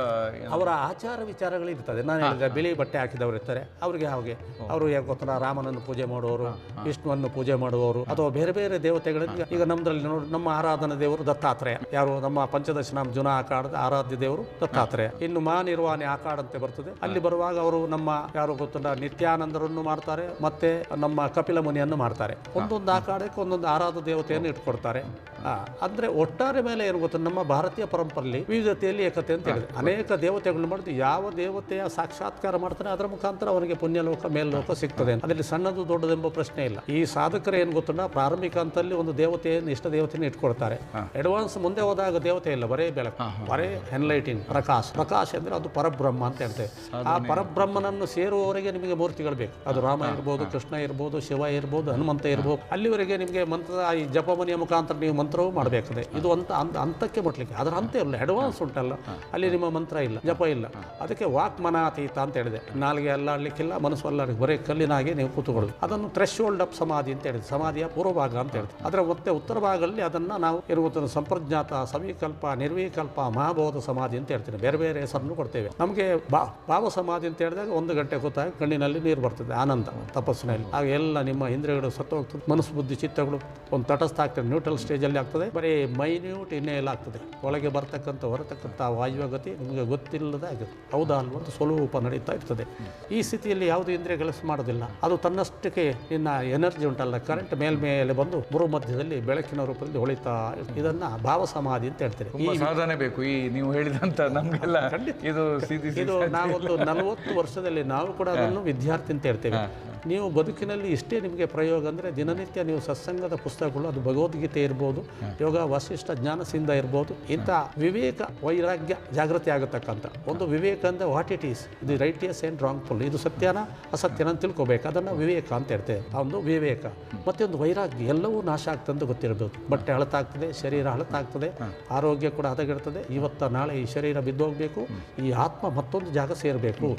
ಅವರ ಆಚಾರ ವಿಚಾರಗಳು ಇರ್ತದೆ. ನಾನು ಹೇಳಿದ್ರೆ ಬಿಳಿ ಬಟ್ಟೆ ಹಾಕಿದವರು ಇರ್ತಾರೆ, ಅವ್ರಿಗೆ ಹಾಗೆ ಅವರು ಯಾಕೆ ಗೊತ್ತಾ, ರಾಮನನ್ನು ಪೂಜೆ ಮಾಡುವವರು, ವಿಷ್ಣುವನ್ನು ಪೂಜೆ ಮಾಡುವವರು, ಅಥವಾ ಬೇರೆ ಬೇರೆ ದೇವತೆಗಳಿಗೆ. ಈಗ ನಮ್ದ್ರಲ್ಲಿ ನೋಡಿ, ನಮ್ಮ ಆರಾಧನಾ ದೇವರು ದತ್ತಾತ್ರೇಯ. ಯಾರು ನಮ್ಮ ಪಂಚದಶನಾಮ ಜುನ ಆಕಾರದ ಆರಾಧ್ಯ ದೇವರು ದತ್ತಾತ್ರೇಯ. ಇನ್ನು ಮಹಾನಿರ್ವಾಣೆ ಆಕಾರ ಅಂತ ಬರ್ತದೆ. ಅಲ್ಲಿ ಬರುವಾಗ ಅವರು ನಮ್ಮ ಯಾರು ಗೊತ್ತುಂಟ ನಿತ್ಯಾನಂದರನ್ನು ಮಾಡ್ತಾರೆ, ಮತ್ತೆ ನಮ್ಮ ಕಪಿಲ ಮುನಿಯನ್ನು ಮಾಡ್ತಾರೆ. ಒಂದೊಂದು ಆಕಾರಕ್ಕೆ ಒಂದೊಂದು ಆರಾಧ ದೇವತೆಯನ್ನು ಇಟ್ಕೊಡ್ತಾರೆ. ಅಂದ್ರೆ ಒಟ್ಟಾರೆ ಮೇಲೆ ಏನು ಗೊತ್ತ, ನಮ್ಮ ಭಾರತೀಯ ಪರಂಪರೆಯಲ್ಲಿ ವಿವಿಧತೆಯಲ್ಲಿ ಏಕತೆ ಅಂತ ಹೇಳಿದೆ. ಅನೇಕ ದೇವತೆಗಳನ್ನು ಮಾಡಿದ್ದು ಯಾವ ದೇವತೆಯ ಸಾಕ್ಷಾತ್ಕಾರ ಮಾಡ್ತಾನೆ ಅದರ ಮುಖಾಂತರ ಅವನಿಗೆ ಪುಣ್ಯಲೋಕ ಮೇಲ್ಲೋಕ ಸಿಗ್ತದೆ. ಅದರಲ್ಲಿ ಸಣ್ಣದು ದೊಡ್ಡದೆಂಬ ಪ್ರಶ್ನೆ ಇಲ್ಲ. ಈ ಸಾಧಕರು ಏನು ಗೊತ್ತುಂಟ, ಪ್ರಾರಂಭಿಕ ಹಂತದಲ್ಲಿ ಒಂದು ದೇವತೆಯನ್ನು ಇಷ್ಟ ದೇವತೆಯನ್ನು ಇಟ್ಕೊಳ್ತಾರೆ. ಅಡ್ವಾನ್ಸ್ ಮುಂದೆ ಹೋದಾಗ ದೇವತೆ ಇಲ್ಲ, ಬರೇ ಬೆಳಕು, ಬರೇ ಎನ್ಲೈಟಿಂಗ್, ಪ್ರಕಾಶ ಅಂದ್ರೆ ಅದು ಪರಬ್ರಹ್ಮ ಅಂತ ಹೇಳ್ತೇವೆ. ಆ ಪರಬ್ರಹ್ಮನನ್ನು ಸೇರುವವರೆಗೆ ನಿಮಗೆ ಮೂರ್ತಿಗಳು ಬೇಕು. ಅದು ರಾಮ ಇರ್ಬೋದು, ಕೃಷ್ಣ ಇರ್ಬೋದು, ಶಿವ ಇರ್ಬೋದು, ಹನುಮಂತ ಇರ್ಬೋದು. ಅಲ್ಲಿವರೆಗೆ ನಿಮಗೆ ಮಂತ್ರ ಈ ಜಪಮನಿಯ ಮುಖಾಂತರ ನೀವು ಮಂತ್ರವೂ ಮಾಡಬೇಕಾದ್ರೆ ಇದು ಹಂತಕ್ಕೆ ಮುಟ್ಲಿಕ್ಕೆ. ಅದರ ಹಂತ ಇಲ್ಲ, ಅಡ್ವಾನ್ಸ್ ಉಂಟಲ್ಲ, ಅಲ್ಲಿ ನಿಮ್ಮ ಮಂತ್ರ ಇಲ್ಲ, ಜಪ ಇಲ್ಲ. ಅದಕ್ಕೆ ವಾಕ್ಮನಾತೀತ ಅಂತ ಹೇಳಿದೆ. ನಾಲಿಗೆ ಅಲ್ಲಾಡ್ಲಿಕ್ಕಿಲ್ಲ, ಮನಸ್ಸು ಅಲ್ಲಾಡ್ಲಿಕ್ಕೆ, ಬರೀ ಕಲ್ಲಿನಾಗೆ ನೀವು ಕೂತುಕೊಳ್ಳೋದು. ಅದನ್ನು ಥ್ರೆಶೋಲ್ಡ್ ಅಪ್ ಸಮಾಧಿ ಅಂತ ಹೇಳಿದೆ. ಸಮಾಧಿಯ ಪೂರ್ವಭಾಗ ಅಂತ ಹೇಳಿದೆ. ಅದರ ಮತ್ತೆ ಉತ್ತರ ಭಾಗದಲ್ಲಿ ಅದನ್ನು ನಾವು ಇರುವಂಥ ಸಂಪ್ರಜ್ಞಾತ, ಸವಿಕಲ್ಪ, ನಿರ್ವಿಕಲ್ಪ, ಮಹಾಬೋಧ ಸಮಾಧಿ ಅಂತ ಹೇಳ್ತೇವೆ. ಬೇರೆ ಬೇರೆ ಹೆಸರನ್ನು ಕೊಡ್ತೇವೆ. ನಮಗೆ ಭಾವ ಸಮಾಧಿ ಅಂತ ಹೇಳಿದಾಗ 1 ಗಂಟೆ ಕೂತಾಗ ಕಣ್ಣಿನಲ್ಲಿ ನೀರು ಬರ್ತದೆ, ಆನಂದ ತಪಸ್ಸಿನಲ್ಲಿ. ಆಗ ಎಲ್ಲ ನಿಮ್ಮ ಇಂದ್ರಿಯಗಳು ಸತ್ತು ಹೋಗ್ತದೆ, ಮನಸ್ಸು ಬುದ್ಧಿ ಚಿತ್ತಗಳು ಒಂದು ತಟಸ್ಥ ಆಗ್ತದೆ, ನ್ಯೂಟ್ರಲ್ ಸ್ಟೇಜಲ್ಲಿ ಆಗ್ತದೆ. ಬರೀ ಮೈನ್ಯೂಟ್ ಇನ್ನೇಲ್ ಆಗ್ತದೆ. ಒಳಗೆ ಬರ್ತಕ್ಕಂಥ ಹೊರತಕ್ಕಂಥ ವಾಯುವ ಗತಿ ನಿಮಗೆ ಗೊತ್ತಿಲ್ಲದೆ ಆಗುತ್ತೆ. ಹೌದಾ ಅಲ್ವ ಅಂತ ಸ್ವರೂಪ ನಡೀತಾ ಇರ್ತದೆ. ಈ ಸ್ಥಿತಿಯಲ್ಲಿ ಯಾವುದು ಇಂದ್ರಿಯ ಕೆಲಸ ಮಾಡೋದಿಲ್ಲ. ಅದು ತನ್ನಷ್ಟಕ್ಕೆ ನಿನ್ನ ಎನರ್ಜಿ ಉಂಟಲ್ಲ, ಕರೆಂಟ್ ಮೇಲ್ಮೇಲೆ ಬಂದು ಗುರು ಮಧ್ಯದಲ್ಲಿ ಬೆಳಕಿನ ರೂಪದಲ್ಲಿ ಹೊಳಿತಾ. ಇದನ್ನ ಭಾವ ಸಮಾಧಿ ಅಂತ ಹೇಳ್ತಾರೆ. ಈ ಸಾಧನೆ ಬೇಕು. ಈ ನೀವು ಹೇಳಿದಂತ ನಮಗೆಲ್ಲ ಇದು ನಾವೊಂದು 40 ವರ್ಷದಲ್ಲಿ ನಾವು ಕೂಡ ಅದನ್ನು ವಿದ್ಯಾರ್ಥಿ ಅಂತ ಹೇಳ್ತೇವೆ. ನೀವು ಬದುಕಿನಲ್ಲಿ ಇಷ್ಟೇ ನಿಮಗೆ ಪ್ರಯೋಗ ಅಂದರೆ ದಿನನಿತ್ಯ ನೀವು ಸತ್ಸಂಗದ ಪುಸ್ತಕಗಳು, ಅದು ಭಗವದ್ಗೀತೆ ಇರ್ಬೋದು, ಯೋಗ ವಾಸಿಷ್ಠ ಜ್ಞಾನಸಿಂಧ ಇರ್ಬೋದು, ಇಂಥ ವಿವೇಕ ವೈರಾಗ್ಯ ಜಾಗೃತಿ ಆಗತಕ್ಕಂಥ ಒಂದು ವಿವೇಕ ಅಂದರೆ ವಾಟ್ ಇಟ್ ಈಸ್, ಇದು ರೈಟಿಯಸ್ ಆ್ಯಂಡ್ ರಾಂಗ್ಫುಲ್, ಇದು ಸತ್ಯನ ಅಸತ್ಯನ ಅಂತ ತಿಳ್ಕೊಬೇಕು. ಅದನ್ನು ವಿವೇಕ ಅಂತ ಹೇಳ್ತೇವೆ. ಆ ಒಂದು ವಿವೇಕ ಮತ್ತು ಒಂದು ವೈರಾಗ್ಯ, ಎಲ್ಲವೂ ನಾಶ ಆಗ್ತಂದು ಗೊತ್ತಿರಬೇಕು. ಬಟ್ಟೆ ಹಳತಾಗ್ತದೆ, ಶರೀರ ಹಳತಾಗ್ತದೆ, ಆರೋಗ್ಯ ಕೂಡ ಹದಗೆಡ್ತದೆ. ಇವತ್ತ ನಾಳೆ ಈ ಶರೀರ ಬಿದ್ದೋಗ್ಬೇಕು, ಈ ಆತ್ಮ ಮತ್ತೊಂದು ಜಾಗ ಸೇರಬೇಕು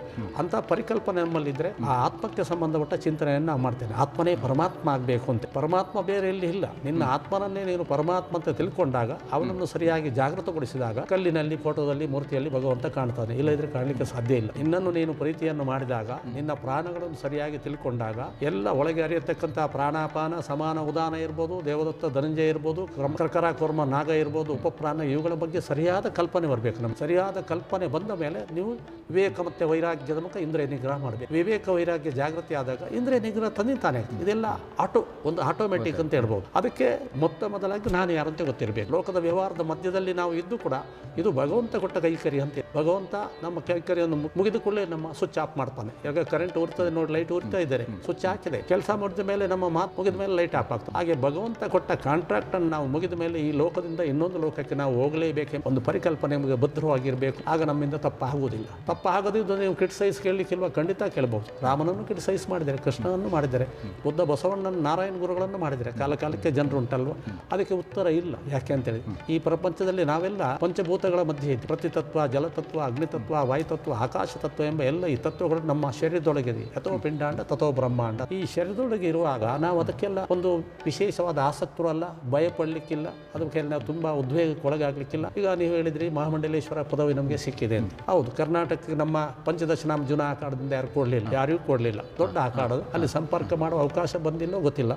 ಅಂತ ಪರಿಕಲ್ಪನೆ ನಮ್ಮಲ್ಲಿದ್ದರೆ ಆ ಆತ್ಮಕ್ಕೆ ಸಂಬಂಧಪಟ್ಟ ಚಿಂತನೆಯನ್ನು ನಾವು ಮಾಡ್ತೇನೆ. ಆತ್ಮನೇ ಪರಮಾತ್ಮ ಆಗಬೇಕು ಅಂತ. ಪರಮಾತ್ಮ ಬೇರೆ ಎಲ್ಲಿ ಇಲ್ಲ. ನಿನ್ನ ಆತ್ಮನನ್ನೇ ನೀನು ಪರಮಾತ್ಮ ಅಂತ ತಿಳ್ಕೊಂಡಾಗ, ಅವನನ್ನು ಸರಿಯಾಗಿ ಜಾಗೃತಗೊಳಿಸಿದಾಗ ಕಲ್ಲಿನಲ್ಲಿ, ಫೋಟೋದಲ್ಲಿ, ಮೂರ್ತಿಯಲ್ಲಿ ಭಗವಂತ ಕಾಣ್ತಾನೆ. ಇಲ್ಲದಿದ್ರೆ ಕಾಣಲಿಕ್ಕೆ ಸಾಧ್ಯ ಇಲ್ಲ. ನಿನ್ನನ್ನು ನೀನು ಪ್ರೀತಿಯನ್ನು ಮಾಡಿದಾಗ, ನಿನ್ನ ಪ್ರಾಣಗಳನ್ನು ಸರಿಯಾಗಿ ತಿಳ್ಕೊಂಡಾಗ, ಎಲ್ಲ ಒಳಗೆ ಅರಿಯತಕ್ಕಂಥ ಪ್ರಾಣಾಪಾನ, ಸಮಾನ ಉದಾನ ಇರ್ಬೋದು, ದೇವದತ್ತ ಧನಂಜಯ ಇರ್ಬೋದು, ಕರ್ಕರ ಕೂರ್ಮ ನಾಗ ಇರ್ಬೋದು, ಉಪಪ್ರಾಣ, ಇವುಗಳ ಬಗ್ಗೆ ಸರಿಯಾದ ಕಲ್ಪನೆ ಬರಬೇಕು. ನಮ್ಗೆ ಸರಿಯಾದ ಕಲ್ಪನೆ ಬಂದ ಮೇಲೆ ನೀವು ವಿವೇಕ ಮತ್ತು ವೈರಾಗ್ಯದ ಮುಖ ಇಂದ್ರಿಯ ನಿಗ್ರಹ ಮಾಡಬೇಕು. ವಿವೇಕ ವೈರಾಗ್ಯ ಜಾಗೃತಿ ಆದಾಗ ಇಂದ್ರಿಯ ನಿಗ್ರಹ ತಂದಿತಾನೆ. ಇದೆಲ್ಲ ಒಂದು ಆಟೋಮೆಟಿಕ್ ಅಂತ ಹೇಳ್ಬೋದು. ಅದಕ್ಕೆ ಮೊದಲಾಗಿ ನಾನು ಯಾರಂತೆ ಗೊತ್ತಿರಬೇಕು. ಲೋಕದ ವ್ಯವಹಾರದ ಮಧ್ಯದಲ್ಲಿ ನಾವು ಇದ್ದು ಕೂಡ ಇದು ಭಗವಂತ ಕೊಟ್ಟ ಕೈಕರಿ ಅಂತ. ಭಗವಂತ ನಮ್ಮ ಕೈಕರಿಯನ್ನು ಮುಗಿದ ಕೂಡಲೇ ನಮ್ಮ ಸ್ವಿಚ್ ಆಫ್ ಮಾಡ್ತಾನೆ. ಈಗ ಕರೆಂಟ್ ಉರ್ತದೆ ನೋಡಿ, ಲೈಟ್ ಉರ್ತಾ ಇದ್ದಾರೆ, ಸ್ವಿಚ್ ಹಾಕಿದೆ, ಕೆಲಸ ಮಾಡಿದ ಮೇಲೆ ನಮ್ಮ ಮಾತು ಮುಗಿದ ಮೇಲೆ ಲೈಟ್ ಆಫ್ ಆಗ್ತದೆ. ಹಾಗೆ ಭಗವಂತ ಕೊಟ್ಟ ಕಾಂಟ್ರಾಕ್ಟ್ ಅನ್ನು ನಾವು ಮುಗಿದ ಮೇಲೆ ಈ ಲೋಕದಿಂದ ಇನ್ನೊಂದು ಲೋಕಕ್ಕೆ ನಾವು ಹೋಗಲೇಬೇಕೆಂಬ ಒಂದು ಪರಿಕಲ್ಪನೆ ನಮಗೆ ಭದ್ರವಾಗಿರಬೇಕು. ಆಗ ನಮ್ಮಿಂದ ತಪ್ಪಾಗುವುದಿಲ್ಲ. ತಪ್ಪಾಗದಿದ್ದು ನೀವು ಕ್ರಿಟಿಸೈಸ್ ಕೇಳಲಿಕ್ಕಿಲ್ವ? ಖಂಡಿತ ಕೇಳಬಹುದು. ರಾಮನನ್ನು ಕ್ರಿಟಿಸೈಸ್ ಮಾಡಿದ್ದಾರೆ, ಕೃಷ್ಣನನ್ನು ಮಾಡಿದ್ದಾರೆ, ಬುದ್ಧ ಬಸವಣ್ಣನ, ನಾರಾಯಣ ಗುರುಗಳನ್ನು ಮಾಡಿದ್ದಾರೆ. ಕಾಲಕ್ಕೆ ಜನರು ಉಂಟಲ್ವ? ಅದಕ್ಕೆ ಉತ್ತರ ಇಲ್ಲ. ಯಾಕೆ ಅಂತೇಳಿ ಈ ಪ್ರಪಂಚದಲ್ಲಿ ನಾವೆಲ್ಲ ಪಂಚಭೂತಗಳ ಮಧ್ಯೆ ಇದ್ದೀವಿ. ಪ್ರತಿತತ್ವ, ಜಲತತ್ವ, ಅಗ್ನಿತತ್ವ, ವಾಯುತತ್ವ, ಆಕಾಶ ತತ್ವ ಎಂಬ ಎಲ್ಲ ಈ ತತ್ವಗಳು ನಮ್ಮ ಶರೀರದೊಳಗಿದೆ. ಅಥೋ ಪಿಂಡಾಂಡ ತಥೋ ಬ್ರಹ್ಮಾಂಡ. ಈ ಶರೀರದೊಳಗೆ ಇರುವಾಗ ನಾವು ಅದಕ್ಕೆಲ್ಲ ಒಂದು ವಿಶೇಷವಾದ ಆಸಕ್ತರು ಅಲ್ಲ, ಭಯ ಪಡಲಿಕ್ಕಿಲ್ಲ, ಅದಕ್ಕೆ ನಾವು ತುಂಬಾ ಉದ್ವೇಗಕ್ಕೆ ಒಳಗಾಗ್ಲಿಕ್ಕಿಲ್ಲ. ಈಗ ನೀವು ಹೇಳಿದ್ರಿ ಮಹಾಮಂಡಲೇಶ್ವರ ಪದವಿ ನಮಗೆ ಸಿಕ್ಕಿದೆ ಅಂತ. ಹೌದು, ಕರ್ನಾಟಕಕ್ಕೆ ನಮ್ಮ ಪಂಚದಶನಾಮ ಜುನ ಆಕಾರದಿಂದ ಯಾರು ಕೊಡಲಿಲ್ಲ, ಯಾರಿಗೂ ಕೊಡಲಿಲ್ಲ. ದೊಡ್ಡ ಆಕಾರದು, ಅಲ್ಲಿ ಸಂಪರ್ಕ ಮಾಡುವ ಅವಕಾಶ ಬಂದಿಲ್ಲ, ಗೊತ್ತಿಲ್ಲ.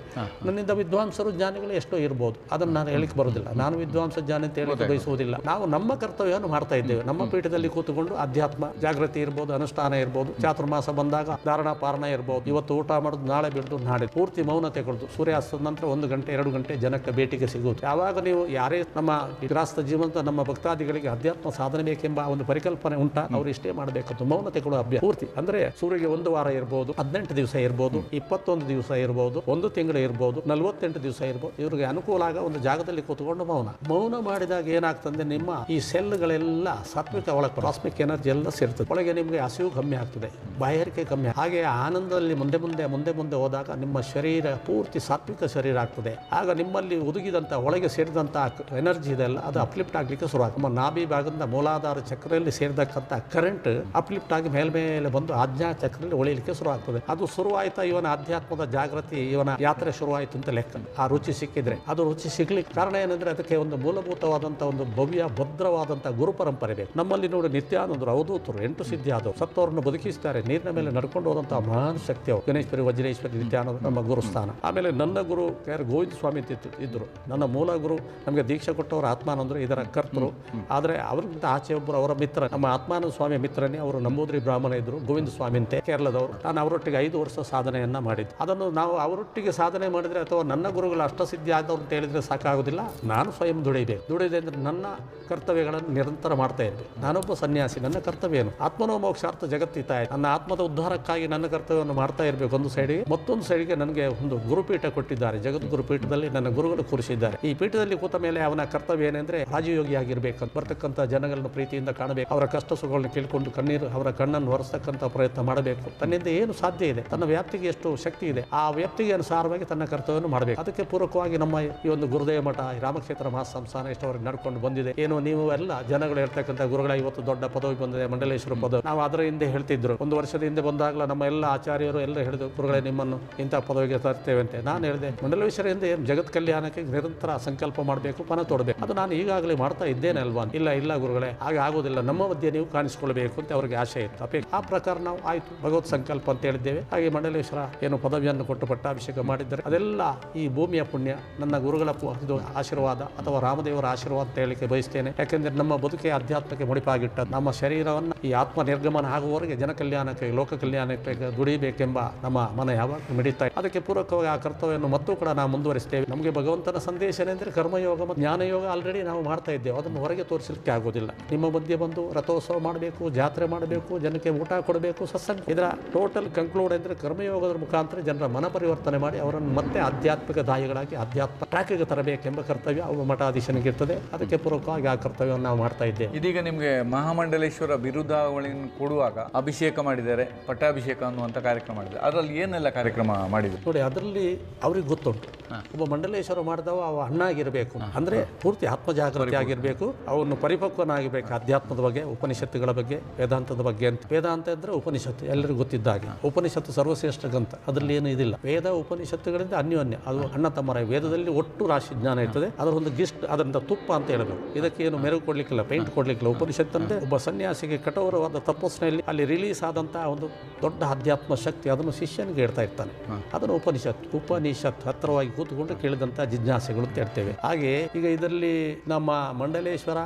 ನನ್ನಿಂದ ವಿದ್ವಾಂಸರು, ಜ್ಞಾನಿಗಳು ಎಷ್ಟೋ ಇರ್ಬೋದು, ಅದನ್ನು ನಾನು ಹೇಳಿಕ್ಕೆ ಬರೋದಿಲ್ಲ. ನಾನು ವಿದ್ವಾಂಸ ಜ್ಞಾನಿ ಅಂತ ಹೇಳಿಕ್ಕೆ ಬಯಸುವುದಿಲ್ಲ. ನಾವು ನಮ್ಮ ಕರ್ತವ್ಯವನ್ನು ಮಾಡ್ತಾ ಇದ್ದೇವೆ. ನಮ್ಮ ಪೀಠದಲ್ಲಿ ಕೂತುಕೊಂಡು ಅಧ್ಯಾತ್ಮ ಜಾಗೃತಿ ಇರ್ಬೋದು, ಅನುಷ್ಠಾನ ಇರ್ಬೋದು, ಚಾತುರ್ಮಾಸ ಬಂದಾಗ ಧಾರಣ ಪಾರಣ ಇರ್ಬೋದು. ಇವತ್ತು ಊಟ ಮಾಡೋದು, ನಾಳೆ ಬಿಡೋದು, ನಾಳೆ ಪೂರ್ತಿ ಮೌನತೆ ಕೊಡೋದು, ಸೂರ್ಯಾಸ್ತದ ನಂತರ 1 ಗಂಟೆ 2 ಗಂಟೆ ಜನಕ್ಕೆ ಭೇಟಿಗೆ ಸಿಗುವುದು. ಯಾವಾಗ ನೀವು ಯಾರೇ ನಮ್ಮ ಗೃಹಸ್ಥ ಜೀವನದ ನಮ್ಮ ಭಕ್ತಾದಿಗಳಿಗೆ ಅಧ್ಯಾತ್ಮ ಸಾಧನೆ ಬೇಕೆಂಬ ಒಂದು ಪರಿಕಲ್ಪನೆ ಉಂಟಾ, ಅವ್ರು ಇಷ್ಟೇ ಮಾಡಬೇಕು. ಮೌನತೆ ಕೊಡುವ ಅಭ್ಯಾಸ ಪೂರ್ತಿ ಅಂದ್ರೆ ಸೂರ್ಯಗೆ 1 ವಾರ ಇರ್ಬೋದು, 18 ದಿವಸ ಇರ್ಬೋದು, 21 ದಿವಸ ಇರ್ಬೋದು, 1 ತಿಂಗಳು ಇರ್ಬೋದು, 48 ದಿವಸ ಇರ್ಬೋದು. ಇವ್ರಿಗೆ ಅನುಕೂಲ ಆಗ ಒಂದು ಜಾಗದಲ್ಲಿ ಕೂತ್ಕೊಂಡು ಮೌನ ಮಾಡಿದಾಗ ಏನಾಗ್ತದೆ, ನಿಮ್ಮ ಈ ಸೆಲ್ಗಳೆಲ್ಲ ಸಾತ್ವಿಕ ಒಳಗೆ ಕಾಸ್ಮಿಕ್ ಎನರ್ಜಿ ಎಲ್ಲ ಸೇರ್ತದೆ. ಒಳಗೆ ನಿಮಗೆ ಹಸಿವು ಕಮ್ಮಿ ಆಗ್ತದೆ, ಬಾಯಾರಿಕೆ ಕಮ್ಮಿ. ಹಾಗೆ ಆನಂದದಲ್ಲಿ ಮುಂದೆ ಹೋದಾಗ ನಿಮ್ಮ ಶರೀರ ಶರೀರ ಪೂರ್ತಿ ಸಾತ್ವಿಕ ಶರೀರ ಆಗ್ತದೆ. ಆಗ ನಿಮ್ಮಲ್ಲಿ ಒದಗಿದಂಥ ಒಳಗೆ ಸೇರಿದಂಥ ಎನರ್ಜಿ ಇದೆಲ್ಲ ಅದು ಅಪ್ಲಿಫ್ಟ್ ಆಗಲಿಕ್ಕೆ ಶುರುವಾಗ್ತದೆ. ನಮ್ಮ ನಾಭಿ ಭಾಗದಿಂದ ಮೂಲಾಧಾರ ಚಕ್ರದಲ್ಲಿ ಸೇರಿದಕ್ಕಂಥ ಕರೆಂಟ್ ಅಪ್ಲಿಫ್ಟ್ ಆಗಿ ಮೇಲ್ಮೇಲೆ ಬಂದು ಆಜ್ಞಾ ಚಕ್ರದಲ್ಲಿ ಒಳಿಲಿಕ್ಕೆ ಶುರುವಾಗ್ತದೆ. ಅದು ಶುರುವಾಯ್ತಾ ಇವನ ಆಧ್ಯಾತ್ಮದ ಜಾಗೃತಿ, ಇವನ ಯಾತ್ರೆ ಶುರುವಾಯಿತು ಅಂತ ಲೆಕ್ಕ. ಆ ರುಚಿ ಸಿಕ್ಕಿದ್ರೆ ಅದು ರುಚಿ ಸಿಗ್ಲಿಕ್ಕೆ ಕಾರಣ ಏನಂದ್ರೆ ಅದಕ್ಕೆ ಒಂದು ಮೂಲಭೂತವಾದಂಥ ಒಂದು ಭವ್ಯ ಭದ್ರವಾದಂಥ ಗುರು ಪರಂಪರೆ ಬೇಕು. ನಮ್ಮಲ್ಲಿ ನೋಡಿ ನಿತ್ಯಾನಂದರು, ಅವಧೂತರು, 8 ಸಿದ್ಧಿ ಆದವು, ಸತ್ತವರನ್ನು ಬದುಕಿಸ್ತಾರೆ, ನೀರಿನ ಮೇಲೆ ನಡ್ಕೊಂಡು ಹೋದಂತಹ ಮಹಾನ್ ಶಕ್ತಿ ಅವರು. ಗಣೇಶ್ವರಿ, ವಜ್ರೇಶ್ವರಿ, ನಿತ್ಯಾನಂದ ನಮ್ಮ ಗುರುಸ್ಥಾನ. ಆಮೇಲೆ ನನ್ನ ಗುರು ಯಾರು ಗೋವಿಂದ ಸ್ವಾಮಿ ಇದ್ರು. ನನ್ನ ಮೂಲ ಗುರು ನಮಗೆ ದೀಕ್ಷೆ ಕೊಟ್ಟವರು ಆತ್ಮಾನಂದರು, ಇದರ ಕರ್ತರು. ಆದರೆ ಅವ್ರಿಗಿಂತ ಆಚೆ ಒಬ್ಬರು ಅವರ ಮಿತ್ರ, ನಮ್ಮ ಆತ್ಮಾನಂದ ಸ್ವಾಮಿಯ ಮಿತ್ರನೇ ಅವರು. ನಂಬೂದ್ರಿ ಬ್ರಾಹ್ಮಣ ಇದ್ರು, ಗೋವಿಂದ ಸ್ವಾಮಿ ಅಂತೆ, ಕೇರಳದವರು. ನಾನು ಅವರೊಟ್ಟಿಗೆ 5 ವರ್ಷ ಸಾಧನೆಯನ್ನ ಮಾಡಿದ್ದು. ಅದನ್ನು ನಾವು ಅವರೊಟ್ಟಿಗೆ ಸಾಧನೆ ಮಾಡಿದ್ರೆ ಅಥವಾ ನನ್ನ ಗುರುಗಳ ಅಷ್ಟಸಿದ್ಧಿ ಆದವ್ರು ಅಂತ ಹೇಳಿದ್ರೆ ಸಾಕಾಗೋದಿಲ್ಲ. ನಾನು ಸ್ವಯಂ ದುಡಿಬೇಕು. ದುಡಿದೆ ಅಂದ್ರೆ ನನ್ನ ಕರ್ತವ್ಯಗಳನ್ನು ನಿರಂತರ ಮಾಡ್ತಾ ಇದ್ದೆ. ನಾನೊಬ್ಬ ಸನ್ಯಾಸಿ, ನನ್ನ ಕರ್ತವ್ಯ ಏನು? ಆತ್ಮನೋ ಮೋಕ್ಷಾರ್ಥ ಜಗತ್ತಿತಾಯ. ನನ್ನ ಆತ್ಮದ ಉದ್ಧಾರಕ್ಕಾಗಿ ನನ್ನ ಕರ್ತವ್ಯವನ್ನು ಮಾಡ್ತಾ ಇರಬೇಕು ಒಂದು ಸೈಡಿಗೆ. ಮತ್ತೊಂದು ಸೈಡಿಗೆ ನನಗೆ ಒಂದು ಗುರುಪೀಠ ಕೊಟ್ಟಿದ್ದಾರೆ. ಜಗದ್ಗುರು ಪೀಠದಲ್ಲಿ ನನ್ನ ಗುರುಗಳು ಕೂರಿಸಿದ್ದಾರೆ. ಈ ಪೀಠದಲ್ಲಿ ಕೂತ ಮೇಲೆ ಅವನ ಕರ್ತವ್ಯ ಏನೆಂದ್ರೆ ರಾಜಯೋಗಿ ಆಗಿರ್ಬೇಕಂತ, ಬರ್ತಕ್ಕಂಥ ಜನಗಳನ್ನು ಪ್ರೀತಿಯಿಂದ ಕಾಣಬೇಕು, ಅವರ ಕಷ್ಟ ಸುಖಗಳನ್ನು ಕೇಳಿಕೊಂಡು ಕಣ್ಣೀರು ಅವರ ಕಣ್ಣನ್ನು ಹೊರಸ್ತಕ್ಕಂಥ ಪ್ರಯತ್ನ ಮಾಡಬೇಕು. ತನ್ನಿಂದ ಏನು ಸಾಧ್ಯ ಇದೆ, ತನ್ನ ವ್ಯಾಪ್ತಿಗೆ ಎಷ್ಟು ಶಕ್ತಿ ಇದೆ, ಆ ವ್ಯಾಪ್ತಿಗೆ ಅನುಸಾರವಾಗಿ ತನ್ನ ಕರ್ತವ್ಯವನ್ನು ಮಾಡಬೇಕು. ಅದಕ್ಕೆ ಪೂರಕವಾಗಿ ನಮ್ಮ ಈ ಒಂದು ಗುರುದೇವ ಮಠ, ರಾಮಕ್ಷೇತ್ರ ಮಹಾಸಂಸ್ಥಾನ ಇಷ್ಟವರೆಗೆ ನಡ್ಕೊಂಡು ಬಂದಿದೆ. ಏನು ನೀವು ಎಲ್ಲ ಜನಗಳು ಹೇಳ್ತಕ್ಕಂಥ ಗುರುಗಳ ಇವತ್ತು ದೊಡ್ಡ ಪದವಿ ಬಂದಿದೆ, ಮಂಡಲೇಶ್ವರ ಪದವಿ. ನಾವು ಅದರ ಹಿಂದೆ ಹೇಳ್ತಿದ್ರು, 1 ವರ್ಷದ ಹಿಂದೆ ಬಂದಾಗಲ ನಮ್ಮ ಎಲ್ಲ ಆಚಾರ್ಯರು ಎಲ್ಲ ಹೇಳಿದ್ರು, ಗುರುಗಳೇ ನಿಮ್ಮನ್ನು ಇಂಥ ಪದವಿಗೆ ತರ್ತೇವೆ ಅಂತ. ನಾನು ಹೇಳಿದೆ, ಮಂಡಲೇಶ್ವರ ಹಿಂದೆ ಜಗತ್ ಕಲ್ಯಾಣಕ್ಕೆ ನಿರಂತರ ಸಂಕಲ್ಪ ಮಾಡಬೇಕು, ಪಣ ತೊಡಬೇಕು. ಅದು ನಾನು ಈಗಾಗಲೇ ಮಾಡ್ತಾ ಇದ್ದೇನೆ ಅಲ್ವಾ? ಇಲ್ಲ ಗುರುಗಳೇ, ಹಾಗೆ ಆಗೋದಿಲ್ಲ, ನಮ್ಮ ಮಧ್ಯೆ ನೀವು ಕಾಣಿಸಿಕೊಳ್ಬೇಕು ಅಂತ ಅವರಿಗೆ ಆಶೆ ಇತ್ತು, ಅಪೇಕ್ಷೆ. ಆ ಪ್ರಕಾರ ನಾವು ಆಯ್ತು ಭಗವತ್ ಸಂಕಲ್ಪ ಅಂತ ಹೇಳಿದ್ದೇವೆ. ಹಾಗೆ ಮಂಡಲೇಶ್ವರ ಏನು ಪದವಿಯನ್ನು ಕೊಟ್ಟು ಪಟ್ಟಾಭಿಷೇಕ ಮಾಡಿದ್ದಾರೆ, ಅದೆಲ್ಲ ಈ ಭೂಮಿಯ ಪುಣ್ಯ, ನನ್ನ ಗುರುಗಳ ಇದು ಆಶೀರ್ವಾದ ಅಥವಾ ರಾಮದೇವರ ಆಶೀರ್ವಾದ ಅಂತ ಹೇಳಿಕೆ ಬಯಸ್ತೇನೆ. ಯಾಕೆಂದ್ರೆ ನಮ್ಮ ಬದುಕೆ ಅಧ್ಯಾತ್ಮಕ್ಕೆ ಮುಡಿಪಾಗಿಟ್ಟ ನಮ್ಮ ಶರೀರವನ್ನು ಈ ಆತ್ಮ ನಿರ್ಗಮನ ಆಗುವವರೆಗೆ ಜನ ಕಲ್ಯಾಣಕ್ಕೆ, ಲೋಕ ಕಲ್ಯಾಣಕ್ಕೆ ದುಡಿಬೇಕೆಂಬ ನಮ್ಮ ಮನ ಯಾವಾಗ ಮಿಡಿತಾ ಇದೆ. ಅದಕ್ಕೆ ಪೂರಕವಾಗಿ ಆ ಕರ್ತವ್ಯವನ್ನು ಮತ್ತೂ ಕೂಡ ನಾವು ಮುಂದುವರಿಸ್ತೇವೆ. ನಮಗೆ ಭಗವಂತನ ಸಂದೇಶ ಏನೆಂದರೆ ಕರ್ಮಯೋಗ ಮತ್ತು ಜ್ಞಾನಯೋಗ ಆಲ್ರೆಡಿ ನಾವು ಮಾಡ್ತಾ ಇದ್ದೇವೆ. ಅದನ್ನು ಹೊರಗೆ ತೋರಿಸಲಿಕ್ಕೆ ಆಗೋದಿಲ್ಲ. ನಿಮ್ಮ ಮಧ್ಯೆ ಬಂದು ರಥೋತ್ಸವ ಮಾಡಬೇಕು, ಜಾತ್ರೆ ಮಾಡಬೇಕು, ಜನಕ್ಕೆ ಊಟ ಕೊಡಬೇಕು, ಸತ್ಸಂಗ. ಇದರ ಟೋಟಲ್ ಕನ್ಕ್ಲೂಡ್ ಅಂದರೆ ಕರ್ಮಯೋಗದ ಮುಖಾಂತರ ಜನರ ಮನ ಪರಿವರ್ತನೆ ಮಾಡಿ ಅವರನ್ನು ಮತ್ತೆ ಆಧ್ಯಾತ್ಮಿಕ ದಾಯಿಗಳಾಗಿ ಆಧ್ಯಾತ್ಮ ಟ್ರ್ಯಾಕಿಗೆ ತರಬೇಕೆಂಬ ಕರ್ತವ್ಯ ಅವರು ಮಠಾಧೀಶನಿಗಿರ್ತದೆ. ಅದಕ್ಕೆ ಪೂರಕವಾಗಿ ಆ ಕರ್ತವ್ಯವನ್ನು ನಾವು ಮಾಡ್ತಾ ಇದ್ದೇವೆ. ಇದೀಗ ನಿಮಗೆ ಮಹಾಮಂಡಲೇಶ್ವರ ಬಿರುದಾವಳಿಯನ್ನು ಕೊಡುವಾಗ ಅಭಿಷೇಕ ಮಾಡಿದ್ದಾರೆ, ಪಟ್ಟಾಭಿಷೇಕ ಅನ್ನುವಂಥ ಕಾರ್ಯಕ್ರಮ ಮಾಡಿದ್ದಾರೆ. ಅದರಲ್ಲಿ ಏನೆಲ್ಲ ಕಾರ್ಯಕ್ರಮ ಮಾಡಿದ್ರು ನೋಡಿ, ಅದರಲ್ಲಿ ಅವ್ರಿಗೆ ಗೊತ್ತುಂಟು. ಒಬ್ಬ ಮಂಡಲೇಶ್ವರ ಮಾಡಿದವ ಅವ ಹಣ್ಣಾಗಿರಬೇಕು, ಅಂದ್ರೆ ಪೂರ್ತಿ ಆತ್ಮಜಾಗೃತಿ ಆಗಿರಬೇಕು, ಅವನು ಪರಿಪಕ್ವನಾಗಿರ್ಬೇಕು ಅಧ್ಯಾತ್ಮದ ಬಗ್ಗೆ, ಉಪನಿಷತ್ತುಗಳ ಬಗ್ಗೆ, ವೇದಾಂತದ ಬಗ್ಗೆ ಅಂತ. ವೇದಾಂತ ಅಂದ್ರೆ ಉಪನಿಷತ್ತು, ಎಲ್ಲರಿಗೂ ಗೊತ್ತಿದ್ದ ಹಾಗೆ. ಉಪನಿಷತ್ತು ಸರ್ವಶ್ರೇಷ್ಠ ಗ್ರಂಥ, ಅದರಲ್ಲಿ ಏನು ಇದಿಲ್ಲ. ವೇದ ಉಪನಿಷತ್ತುಗಳಿಂದ ಅನ್ಯೋನ್ಯ, ಅದು ಅಣ್ಣ ತಮ್ಮರ. ವೇದದಲ್ಲಿ ಒಟ್ಟು ರಾಶಿ ಜ್ಞಾನ ಇರ್ತದೆ, ಅದರ ಒಂದು ಗಿಸ್ಟ್, ಅದರಿಂದ ತುಪ್ಪ ಅಂತ ಹೇಳಬೇಕು. ಇದಕ್ಕೆ ಏನು ಮೆರುಗು ಕೊಡ್ಲಿಕ್ಕಿಲ್ಲ, ಪೇಂಟ್ ಕೊಡ್ಲಿಕ್ಕಿಲ್ಲ. ಉಪನಿಷತ್ತು ಅಂದ್ರೆ ಒಬ್ಬ ಸನ್ಯಾಸಿಗೆ ಕಠೋರವಾದ ತಪಸ್ಸಿನಲ್ಲಿ ಅಲ್ಲಿ ರಿಲೀಸ್ ಆದಂತಹ ಒಂದು ದೊಡ್ಡ ಅಧ್ಯಾತ್ಮ ಶಕ್ತಿ, ಅದನ್ನು ಶಿಷ್ಯನಿಗೆ ಹೇಳ್ತಾ ಇರ್ತಾನೆ. ಅದನ್ನು ಉಪನಿಷತ್ ಹತ್ತಿರವಾಗಿ ಕೂತ್ಕೊಂಡು ಕೇಳಿದಂತ ಜಿಜ್ಞಾಸೆಗಳು ಅಂತ ಹೇಳ್ತೇವೆ. ಹಾಗೆ ಈಗ ಇದರಲ್ಲಿ ನಮ್ಮ ಮಂಡಲೇಶ್ವರ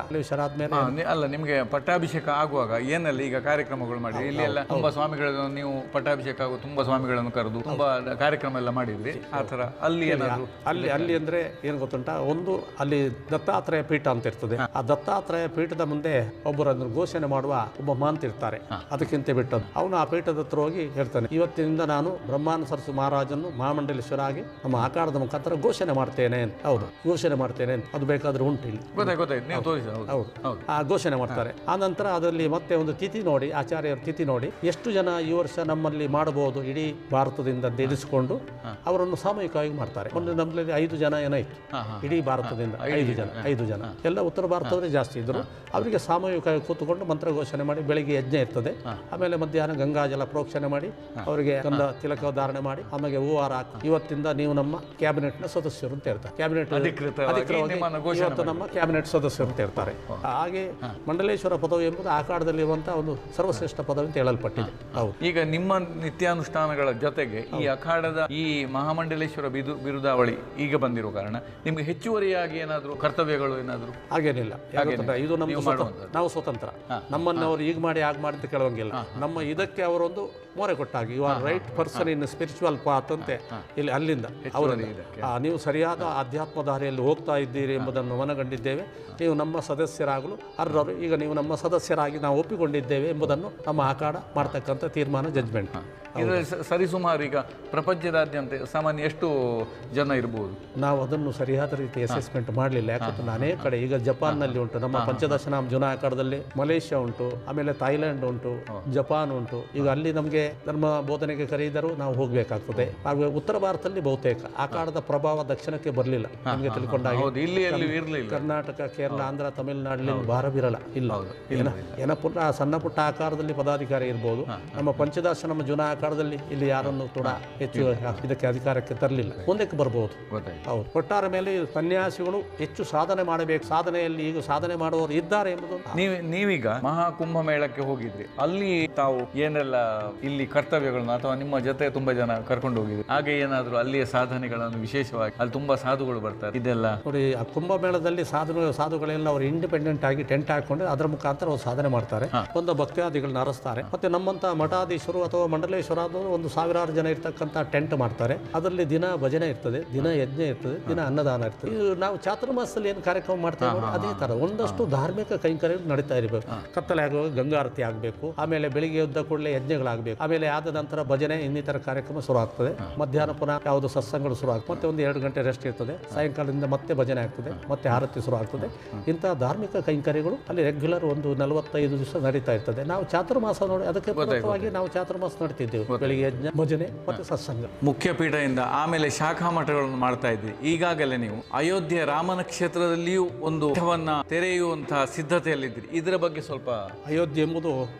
ಆದ್ಮೇಲೆ ಅಲ್ಲ, ನಿಮಗೆ ಪಟ್ಟಾಭಿಷೇಕ ಆಗುವಾಗ ಏನೆಲ್ಲ ಈಗ ಕಾರ್ಯಕ್ರಮಗಳು ಮಾಡಿ, ಇಲ್ಲಿ ಎಲ್ಲ ತುಂಬಾ ಸ್ವಾಮಿಗಳನ್ನು ನೀವು ಪಟ್ಟಾಭಿಷೇಕ ಆಗುವ ತುಂಬಾ ಸ್ವಾಮಿಗಳನ್ನು ಕರೆದು ತುಂಬಾ ಕಾರ್ಯಕ್ರಮ ಎಲ್ಲ ಮಾಡಿದ್ರಿ. ಆ ತರ ಅಲ್ಲಿ ಏನಾದ್ರು ಅಲ್ಲಿ ಅಂದ್ರೆ ಏನು ಗೊತ್ತುಂಟ, ಒಂದು ಅಲ್ಲಿ ದತ್ತಾತ್ರೇಯ ಪೀಠ ಅಂತ ಇರ್ತದೆ. ಆ ದತ್ತಾತ್ರೇಯ ಪೀಠದ ಮುಂದೆ ಒಬ್ಬರನ್ನು ಘೋಷಣೆ ಮಾಡುವ ಒಬ್ಬ ಮಾಂತ ಇರ್ತಾರೆ, ಅದಕ್ಕಿಂತ ಬಿಟ್ಟದ್ದು. ಅವನು ಆ ಪೀಠದ ಹತ್ರ ಹೋಗಿ ಹೇಳ್ತಾನೆ, ಇವತ್ತಿನಿಂದ ನಾನು ಬ್ರಹ್ಮಾನಂದ ಸರಸ್ವತಿ ಮಹಾರಾಜನ್ನು ಮಹಾಮಂಡಲೇಶ್ವರ ಆಗಿ ನಮ್ಮ ಆಕಾರದ ಮುಖಾಂತರ ಘೋಷಣೆ ಮಾಡ್ತೇನೆ ಅಂತ. ಹೌದು, ಘೋಷಣೆ ಮಾಡ್ತೇನೆ ಅಂತ. ಅದು ಬೇಕಾದ್ರೆ ಉಂಟು ಇಲ್ಲಿ, ಹೌದು, ಆ ಘೋಷಣೆ ಮಾಡ್ತಾರೆ. ಆ ನಂತರ ಅದರಲ್ಲಿ ಮತ್ತೆ ಒಂದು ತಿಥಿ ನೋಡಿ, ಆಚಾರ್ಯರ ತಿಥಿ ನೋಡಿ, ಎಷ್ಟು ಜನ ಈ ವರ್ಷ ನಮ್ಮಲ್ಲಿ ಮಾಡಬಹುದು ಇಡೀ ಭಾರತದಿಂದ ಎನಿಸಿಕೊಂಡು ಅವರನ್ನು ಸಾಮೂಹಿಕವಾಗಿ ಮಾಡ್ತಾರೆ. ಒಂದು ನಮ್ಮಲ್ಲಿ 5 ಜನ ಏನಾಯ್ತು ಇಡೀ ಭಾರತದಿಂದ, 5 ಜನ ಎಲ್ಲ ಉತ್ತರ ಭಾರತದವರೇ ಜಾಸ್ತಿ ಇದ್ರು. ಅವರಿಗೆ ಸಾಮೂಹಿಕವಾಗಿ ಕೂತ್ಕೊಂಡು ಮಂತ್ರ ಘೋಷಣೆ ಮಾಡಿ, ಬೆಳಿಗ್ಗೆ ಯಜ್ಞ ಇರ್ತದೆ, ಆಮೇಲೆ ಮಧ್ಯಾಹ್ನ ಗಂಗಾಜಲ ಪ್ರೋಕ್ಷಣೆ ಮಾಡಿ, ಅವರಿಗೆ ಗಂಧ ತಿಲಕ ಧಾರಣೆ ಮಾಡಿ, ಆಮೇಲೆ ಹೂವಾರ ಹಾಕಿ, ಇವತ್ತಿಂದ ನೀವು ನಮ್ಮ ಕ್ಯಾಬಿನೆಟ್ ನ ಸದಸ್ಯರು ಅಂತ ಹೇಳ್ತಾರೆ. ಕ್ಯಾಬಿನೆಟ್ ಇವತ್ತು ನಮ್ಮ ಕ್ಯಾಬಿನೆಟ್ ಸದಸ್ಯರು ಅಂತ ಹೇಳ್ತಾರೆ. ಹಾಗೆ ಮಂಡಲೇಶ್ವರ ಪದವಿ ಎಂಬುದು ಆಕಾರದಲ್ಲಿ ಇರುವಂತಹ ಒಂದು ಸರ್ವಶ್ರೇಷ್ಠ ಪದವಿ ಅಂತ ಹೇಳಲ್ಪಟ್ಟಿದೆ. ಹೌದು. ಈಗ ನಿಮ್ಮ ನಿತ್ಯಾನುಷ್ಠಾನಗಳ ಜೊತೆಗೆ ಈ ಅಖಾಡದ ಈ ಮಹಾಮಂಡಲೇಶ್ವರ ಬಿರುದಾವಳಿ ಈಗ ಬಂದಿರೋ ಕಾರಣ ನಿಮ್ಗೆ ಹೆಚ್ಚುವರಿಯಾಗಿ ಏನಾದ್ರು ಕರ್ತವ್ಯಗಳು ಏನಾದ್ರು? ಹಾಗೇನಿಲ್ಲ. ಇದು ನಾವು ಸ್ವತಂತ್ರ. ನಮ್ಮನ್ನು ಅವರು ಈಗ ಮಾಡಿ ಆಗ ಮಾಡಿ ಅಂತ ಕೇಳುವಂಗಿಲ್ಲ. ನಮ್ಮ ಇದಕ್ಕೆ ಅವರೊಂದು ಮೋರೆ ಕೊಟ್ಟಾಗಿ, you are right person in spiritual path ಅಂತೆ. ಇಲ್ಲಿ ಅಲ್ಲಿಂದ ನೀವು ಸರಿಯಾದ ಆಧ್ಯಾತ್ಮ ದಾರಿಯಲ್ಲಿ ಹೋಗ್ತಾ ಇದ್ದೀರಿ ಎಂಬುದನ್ನು ಮನಗಂಡಿದ್ದೇವೆ. ನೀವು ನಮ್ಮ ಸದಸ್ಯರಾಗಲು ಅರ್ಹರು. ಈಗ ನೀವು ನಮ್ಮ ಸದಸ್ಯರಾಗಿ ನಾವು ಒಪ್ಪಿಕೊಂಡಿದ್ದೇವೆ ಎಂಬುದನ್ನು ನಮ್ಮ ಆಕಾಡ ಮಾಡ್ತಕ್ಕಂಥ ತೀರ್ಮಾನ, ಜಜ್ಮೆಂಟ್. ಇದರಲ್ಲಿ ಸರಿಸುಮಾರು ಈಗ ಪ್ರಪಂಚದಾದ್ಯಂತ ಸಾಮಾನ್ಯ ಎಷ್ಟು ಜನ ಇರ್ಬೋದು? ನಾವು ಅದನ್ನು ಸರಿಯಾದ ರೀತಿ ಅಸೆಸ್ಮೆಂಟ್ ಮಾಡಲಿಲ್ಲ. ಯಾಕಂದ್ರೆ ಅನೇಕ ಕಡೆ ಈಗ ಜಪಾನ್ನಲ್ಲಿ ಉಂಟು, ನಮ್ಮ ಪಂಚದಶನಾಮ ಜುನಾ ಅಖಾಡದಲ್ಲಿ ಮಲೇಷ್ಯಾ ಉಂಟು, ಆಮೇಲೆ ಥೈಲ್ಯಾಂಡ್ ಉಂಟು, ಜಪಾನ್ ಉಂಟು. ಈಗ ಅಲ್ಲಿ ನಮಗೆ ಧರ್ಮ ಬೋಧನೆಗೆ ಕರೆಯಿದರೂ ನಾವು ಹೋಗಬೇಕಾಗ್ತದೆ. ಹಾಗೂ ಉತ್ತರ ಭಾರತದಲ್ಲಿ ಬಹುತೇಕ ಅಖಾಡದ ಪ್ರಭಾವ ದಕ್ಷಿಣಕ್ಕೆ ಬರಲಿಲ್ಲ. ನಮಗೆ ತಿಳ್ಕೊಂಡಾಗ ಇಲ್ಲಿ ಇರಲಿಲ್ಲ. ಕರ್ನಾಟಕ, ಕೇರಳ, ಆಂಧ್ರ, ತಮಿಳುನಾಡಿನಲ್ಲಿ ಭಾರ ಬಿರಲ್ಲ ಇಲ್ಲ. ಏನ ಪುಟ್ಟ ಸಣ್ಣ ಪುಟ್ಟ ಆಕಾರದಲ್ಲಿ ಪದಾಧಿಕಾರಿ ಇರ್ಬೋದು. ನಮ್ಮ ಪಂಚದಶನಾಮ ಜುನಾ ಆಕಾರದಲ್ಲಿ ಇಲ್ಲಿ ಯಾರನ್ನು ಕೂಡ ಹೆಚ್ಚು ಇದಕ್ಕೆ ಅಧಿಕಾರಕ್ಕೆ ತರಲಿಲ್ಲ. ಮುಂದಕ್ಕೆ ಬರಬಹುದು. ಹೌದು, ಒಟ್ಟಾರೆ ಮೇಲೆ ಸನ್ಯಾಸಿಗಳು ಹೆಚ್ಚು ಸಾಧನೆ ಮಾಡಬೇಕು. ಸಾಧನೆಯಲ್ಲಿ ಈಗ ಸಾಧನೆ ಮಾಡುವವರು ಇದ್ದಾರೆ ಎಂಬುದು. ನೀವೀಗ ಮಹಾಕುಂಭ ಮೇಳಕ್ಕೆ ಹೋಗಿದ್ರಿ, ಅಲ್ಲಿ ತಾವು ಏನೆಲ್ಲ ಇಲ್ಲಿ ಕರ್ತವ್ಯಗಳನ್ನು ಅಥವಾ ನಿಮ್ಮ ಜೊತೆ ತುಂಬಾ ಜನ ಕರ್ಕೊಂಡು ಹೋಗಿದ್ರಿ, ಹಾಗೆ ಏನಾದ್ರು ಅಲ್ಲಿಯ ಸಾಧನೆಗಳನ್ನು ವಿಶೇಷವಾಗಿ ಅಲ್ಲಿ ತುಂಬಾ ಸಾಧುಗಳು ಬರ್ತಾರೆ ಇದೆಲ್ಲ ನೋಡಿ. ಆ ಕುಂಭಮೇಳದಲ್ಲಿ ಸಾಧುಗಳೆಲ್ಲ ಅವರು ಇಂಡಿಪೆಂಡೆಂಟ್ ಆಗಿ ಟೆಂಟ್ ಹಾಕೊಂಡು ಅದರ ಮುಖಾಂತರ ಅವರು ಸಾಧನೆ ಮಾಡ್ತಾರೆ. ಒಂದು ಭಕ್ತಾದಿಗಳನ್ನ ಅರಸ್ತಾರೆ. ಮತ್ತೆ ನಮ್ಮಂತ ಮಠಾಧೀಶರು ಅಥವಾ ಮಂಡಲೇಶ್ವರ ಒಂದು 1000 ಜನ ಇರ್ತಕ್ಕಂಥ ಟೆಂಟ್ ಮಾಡ್ತಾರೆ. ಅದರಲ್ಲಿ ದಿನ ಭಜನೆ ಇರ್ತದೆ, ದಿನ ಯಜ್ಞ ಇರ್ತದೆ, ದಿನ ಅನ್ನದಾನ ಇರ್ತದೆ. ನಾವು ಚಾತುರ್ಮಾಸದಲ್ಲಿ ಏನು ಕಾರ್ಯಕ್ರಮ ಮಾಡ್ತೇವೆ ಅದೇ ತರ ಒಂದಷ್ಟು ಧಾರ್ಮಿಕ ಕೈಂಕರ್ಯಗಳು ನಡೀತಾ ಇರಬೇಕು. ಕತ್ತಲೆ ಆಗುವಾಗ ಗಂಗಾರತಿ ಆಗಬೇಕು, ಆಮೇಲೆ ಬೆಳಿಗ್ಗೆ ಎದ್ದ ಕೂಡಲೇ ಯಜ್ಞಗಳಾಗಬೇಕು, ಆಮೇಲೆ ಆದ ನಂತರ ಭಜನೆ ಇನ್ನಿತರ ಕಾರ್ಯಕ್ರಮ ಶುರು ಆಗ್ತದೆ. ಮಧ್ಯಾಹ್ನ ಪುನಃ ಯಾವುದು ಸತ್ಸಂಗಗಳು ಶುರು ಆಗ್ತದೆ, ಮತ್ತೆ ಒಂದು 2 ಗಂಟೆ ರೆಸ್ಟ್ ಇರ್ತದೆ. ಸಾಯಂಕಾಲದಿಂದ ಮತ್ತೆ ಭಜನೆ ಆಗ್ತದೆ, ಮತ್ತೆ ಆರತಿ ಶುರು ಆಗ್ತದೆ. ಇಂತಹ ಧಾರ್ಮಿಕ ಕೈಂಕರ್ಯಗಳು ಅಲ್ಲಿ ರೆಗ್ಯುಲರ್ ಒಂದು 45 ದಿವಸ ನಡೀತಾ ಇರ್ತದೆ. ನಾವು ಚಾತುರ್ಮಾಸ ನೋಡಿ ಅದಕ್ಕೆ ಪೂರಕವಾಗಿ ನಾವು ಚಾತುರ್ಮಾಸ ನಡ್ತಿದ್ದೇವೆ. ಬೆಳಿಗ್ಗೆ ಯಜ್ಞ, ಭಜನೆ ಮತ್ತೆ ಸತ್ಸಂಗ. ಮುಖ್ಯ ಪೀಠದಿಂದ ಆಮೇಲೆ ಶಾಖಾ ಮಠಗಳನ್ನು ಮಾಡ್ತಾ ಇದ್ವಿ. ಈಗಾಗಲೇ ನೀವು ಅಯೋಧ್ಯೆ ರಾಮನ ಕ್ಷೇತ್ರದಲ್ಲಿಯೂ ಒಂದು ಮಠವನ್ನ ತೆರೆಯುವಂತಹ ಸಿದ್ಧತೆಯಲ್ಲಿದ್ದೀರಿ. ಇದರ ಬಗ್ಗೆ ಸ್ವಲ್ಪ. ಅಯೋಧ್ಯೆ ಎಂಬುದು